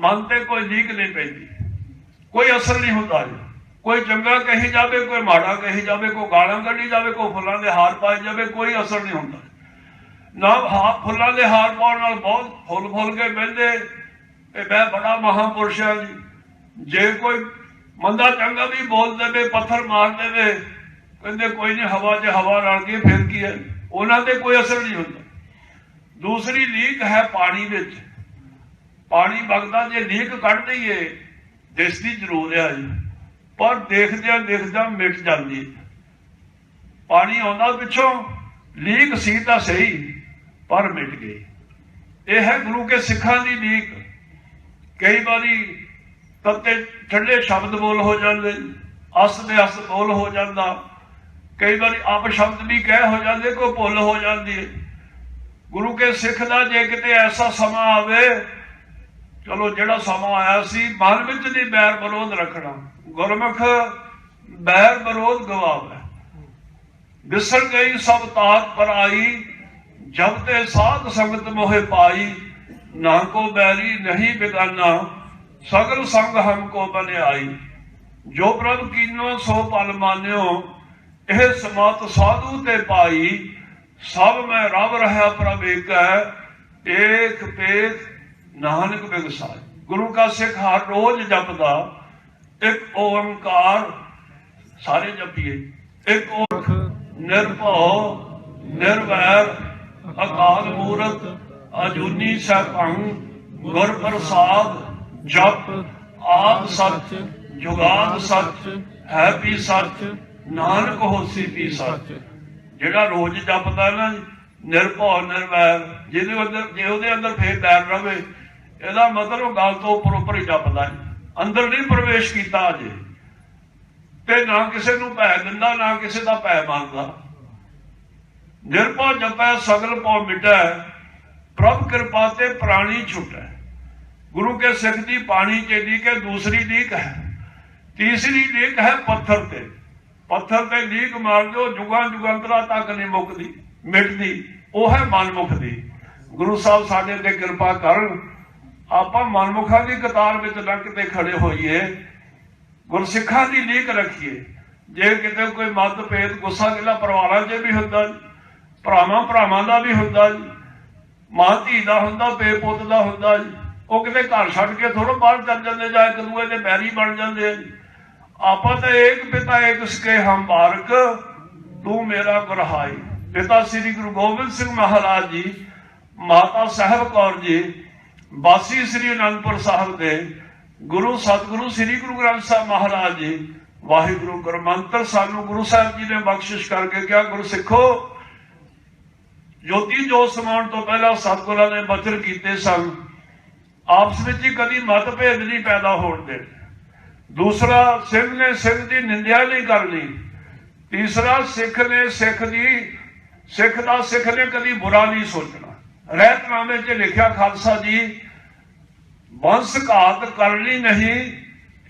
मन ते कोई लीक नहीं पैंदी, कोई असर नहीं होता। कोई चंगा कही जाए कोई माड़ा कही जाए, कोई गालां कढ़ी जाए, कोई फुलों के हार पाए जाए, कोई असर नहीं होता ना। फुलों के हार पाने नाल बहुत फुल फुल के बहते मैं बड़ा महापुरुष हाँ जी। जे कोई मंदा चंगा भी बोल दे पत्थर मार दे कहते कोई नहीं हवा च हवा रल गई फिर की है, उन्होंने कोई असर नहीं होता। दूसरी लीक है पानी विच। पानी वगदा जे लीक कढ़ दईए दिसदी जरूर है जी, पर देखद्या देखद्या मिट जाती है। पानी आउंदा पिछों लीक सी तां सही पर मिट गई। यह है गुरु के सिखां दी लीक। कई बारी तत्ते ठंडे शब्द बोल हो जाते, अस दे अस बोल हो जाता, कई बारी आप शब्द भी कह हो जाते, कोई भुल हो जाती है। गुरु के सिख का जे किते ऐसा समा आवे, चलो जिहड़ा समा आया सी मन विच नहीं बैर विरोध रखना। गुरमुख बैर विरोध गवावे, बिसर गई सब तात पर आई, जब ते साध संगत मोहे पाई, ना को बैरी नहीं बिगाना, सगल संग हमको बने आई। जो प्रभ कीनो सो पल मान्यो, यह समात साधु ते पाई, सब मैं रब रहा प्रभ एक पेख नानक बिगसाई। गुरु का सिख हर रोज जपदा एक ओंकार, सारे जपिए एक ओंख निर्भव निर्वैर अकाल मूरत अजूनी सैभंग, गुर प्रसाद जप आद सच जुगाद सच है भी सच, नानक होसी भी सच। जिहड़ा रोज जपदा ना निर्भव निर्वैर, जिहदे अंदर जे उहदे अंदर फिर बैर रहे ਇਹਦਾ मतलब गल तो उपर उपर ही जपदा है, अंदर नहीं प्रवेश किया अजे, ते ना किसी नूं भै दिंदा ना किसी का भै मानदा। निर्भव जपै सगल पौ मिटै, प्रभ कृपा ते प्राणी छुटै। गुरु के सिख दी पानी च लीक है। दूसरी लीक है, तीसरी लीक है पत्थर ते। पत्थर ते लीक मार दो जुगां जुगंतरा तक नहीं मुकदी मिटदी, वो है मनमुख दी। गुरु साहब साडे ते कृपा करन, आपां मनमुखां दी कतार विच ना किते खड़े होइए, गुरसिखां दी लीक रखिए। जे किते कोई मतभेद गुस्सा गिला परिवारां च भी हुंदा, भरावां भरावां दा भी हुंदा, मां धी दा हुंदा, पे पुੱਤ दा हुंदा, वो किते घर छड्ड के थोड़ा बाहर चल जांदे जां एक दूए दे बैरी बन जांदे। आपां तां एक पिता एक सके हम बारक, तू मेरा गुरहाई। पिता श्री गुरु गोबिंद सिंह महाराज जी, माता साहब कौर जी, वासी श्री आनंदपुर साहब के गुरु सतगुरु श्री गुरु ग्रंथ साहब महाराज जी, वाहिगुरु गुरमंत्र सानू गुरु साहब जी ने बख्शिश करके क्या गुरु सिखो ਜੋਤੀ ਜੋਤ ਸਮਾਉਣ ਤੋਂ ਪਹਿਲਾਂ ਸਤਿਗੁਰਾਂ ਨੇ ਬਚਨ ਕੀਤੇ ਸਨ, ਆਪਸ ਵਿੱਚ ਹੀ ਕਦੀ ਮਤਭੇਦ ਨਹੀਂ ਪੈਦਾ ਹੋਣ ਦੇ। ਦੂਸਰਾ, ਸਿੰਘ ਨੇ ਸਿੰਘ ਦੀ ਨਿੰਦਿਆ ਨਹੀਂ ਕਰਨੀ। ਤੀਸਰਾ, ਸਿੱਖ ਨੇ ਸਿੱਖ ਨੇ ਕਦੀ ਬੁਰਾ ਨਹੀਂ ਸੋਚਣਾ। ਰਹਿਤਨਾਮੇ 'ਚ ਲਿਖਿਆ ਖਾਲਸਾ ਜੀ, ਵੰਸ਼ ਘਾਤ ਕਰਨੀ ਨਹੀਂ,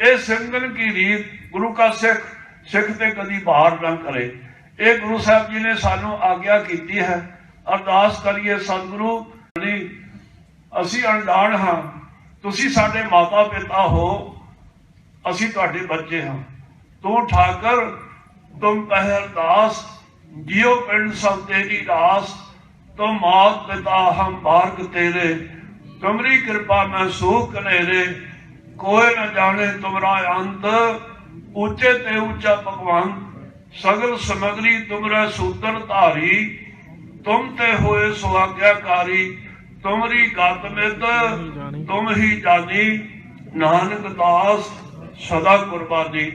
ਇਹ ਸਿੰਘਨ ਕੀ ਰੀਤ, ਗੁਰੂ ਕਾ ਸਿੱਖ ਤੇ ਕਦੀ ਬਾਹਰ ਨਾ ਕਰੇ। ਇਹ ਗੁਰੂ ਸਾਹਿਬ ਜੀ ਨੇ ਸਾਨੂੰ ਆਗਿਆ ਕੀਤੀ ਹੈ। ਅਰਦਾਸ ਕਰੀਏ ਸਤਿਗੁਰੂ, ਅਸੀਂ ਅਣਜਾਣ ਹਾਂ, ਤੁਸੀਂ ਸਾਡੇ ਮਾਤਾ ਪਿਤਾ ਹੋ, ਅਸੀਂ ਤੁਹਾਡੇ ਬੱਚੇ ਹਾਂ। ਤੂੰ ਠਾਕਰ ਤੁਮ ਪਹਿਰਦਾਸ, ਜਿਉ ਪਿੰਡ ਸਭ ਤੇਰੀ ਰਾਸ, ਤੁਮ ਮਾਤ ਪਿਤਾ ਹਮ ਬਾਰਕ ਤੇਰੇ, ਤੁਮਰੀ ਕਿਰਪਾ ਮੈਂ ਸੂਖ ਕਨੇਰੇ, कोई न जाने तुमरा अंत, ऊंचे ते ऊंचा भगवान, सगल समगरी तुमरा सूत्र धारी, तुम ते होए सुआज्ञाकारी, तुमरी गत मित तुम ही जानी, नानक दास सदा कुर्बानी।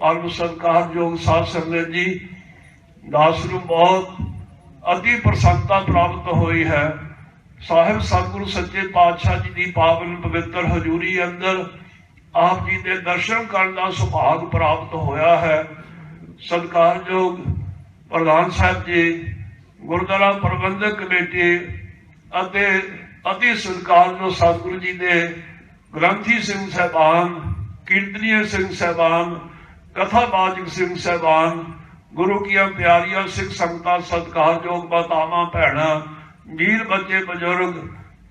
परम सत्कारयोग साध संगत जी, दास नूं बहुत अति प्रसन्नता प्राप्त हुई है। साहिब सतगुरु सच्चे पातशाह जी की पावन पवित्र हजूरी अंदर आप जी के दर्शन करने का सुभाग प्राप्त होया है। सत्कारयोग प्रधान साहब जी, गुरुद्वारा प्रबंधक कमेटी अते अति सत्कारयोग सतगुरु जी के ग्रंथी सिंह साहबान, कीर्तनीय सिंह साहबान, कथावाचक सिंह साहबान, गुरु की प्यारियां सिख संगतां, सत्कारयोग मातावां भैणां, वीर बच्चे बजुर्ग,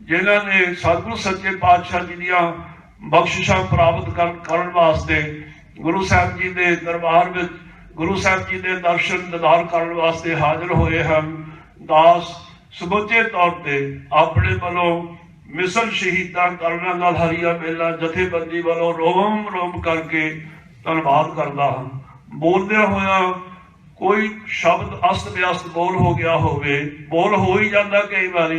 जिन्हों ने सतगुरु सच्चे पातशाह जी दियां बख्शिशां प्राप्त करन वास्ते गुरु साहब जी के दरबार में गुरु साहब जी के दर्शन दीदार करन वास्ते हाजिर होए हैं। दास समूचे तौर पर अपने वालों मिसल शहीदां करना नाल हरिया मेला जथेबंदी वालों रोम रोम करके धन्यवाद करता हाँ। बोलदे होया कोई शब्द अस्त व्यस्त बोल हो गया होवे, बोल हो ही जाता कई बारी,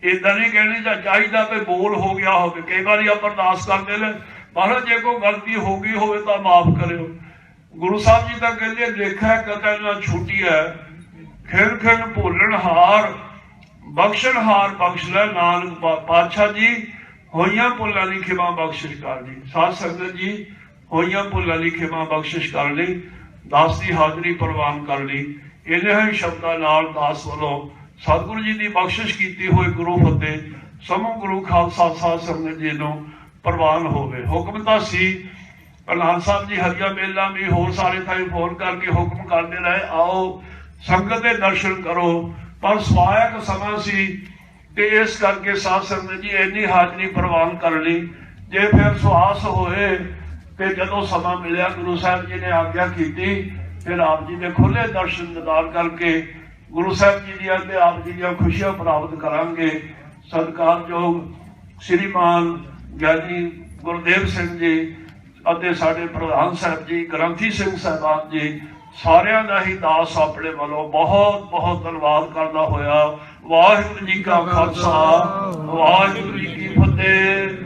इदा नहीं कहनी चाहिए कि बोल हो गया हो। कई बार आप अरदास करते हैं, महाराज जे कोई गलती हो गई हो तो माफ करो। गुरु साहब जी तो कहते लेखा कतई ना छूटी है, खिन खिन भूलन हार बख्शन हार बख्श लै नानक पातशाह जी, होइयां भुलां दी खिमा बख्शिश कर दी। साध संगत जी, होइयां भुलां दी खिमा बख्शिश कर ली, दास की हाजरी प्रवान कर ली। इन्हां ही शब्दां नाल दास वालों सतगुरु जी की बख्शिश की हुई गुरु फतेह समूह गुरु खालसा साध संगत जी नूं प्रवान होवे। हुक्म तां सी प्रधान साहब जी हरिया मेला भी होर सारे थाई फोन करके हुक्म करते रहे, आओ संगत के दर्शन करो, पर सवायक समा सी ते इस करके साध संगत जी इन्नी हाजरी प्रवान कर ली। जे फिर सुआस होए कि जदों समा मिलिया गुरु साहब जी ने आग्ञा की, फिर आप जी ने खुले दर्शन दीदार करके गुरु साहब जी दियां ते आप जी दियां खुशियां प्राप्त करांगे। सत्कारयोग श्रीमान ज्ञानी गुरदेव सिंह जी अते साडे प्रधान साहब जी, ग्रंथी सिंह साहबान जी, सारियां दा ही दास अपने वालों बहुत बहुत धन्यवाद करदा होया। वाहिगुरू जी का खालसा, वाहिगुरू जी की फतेह।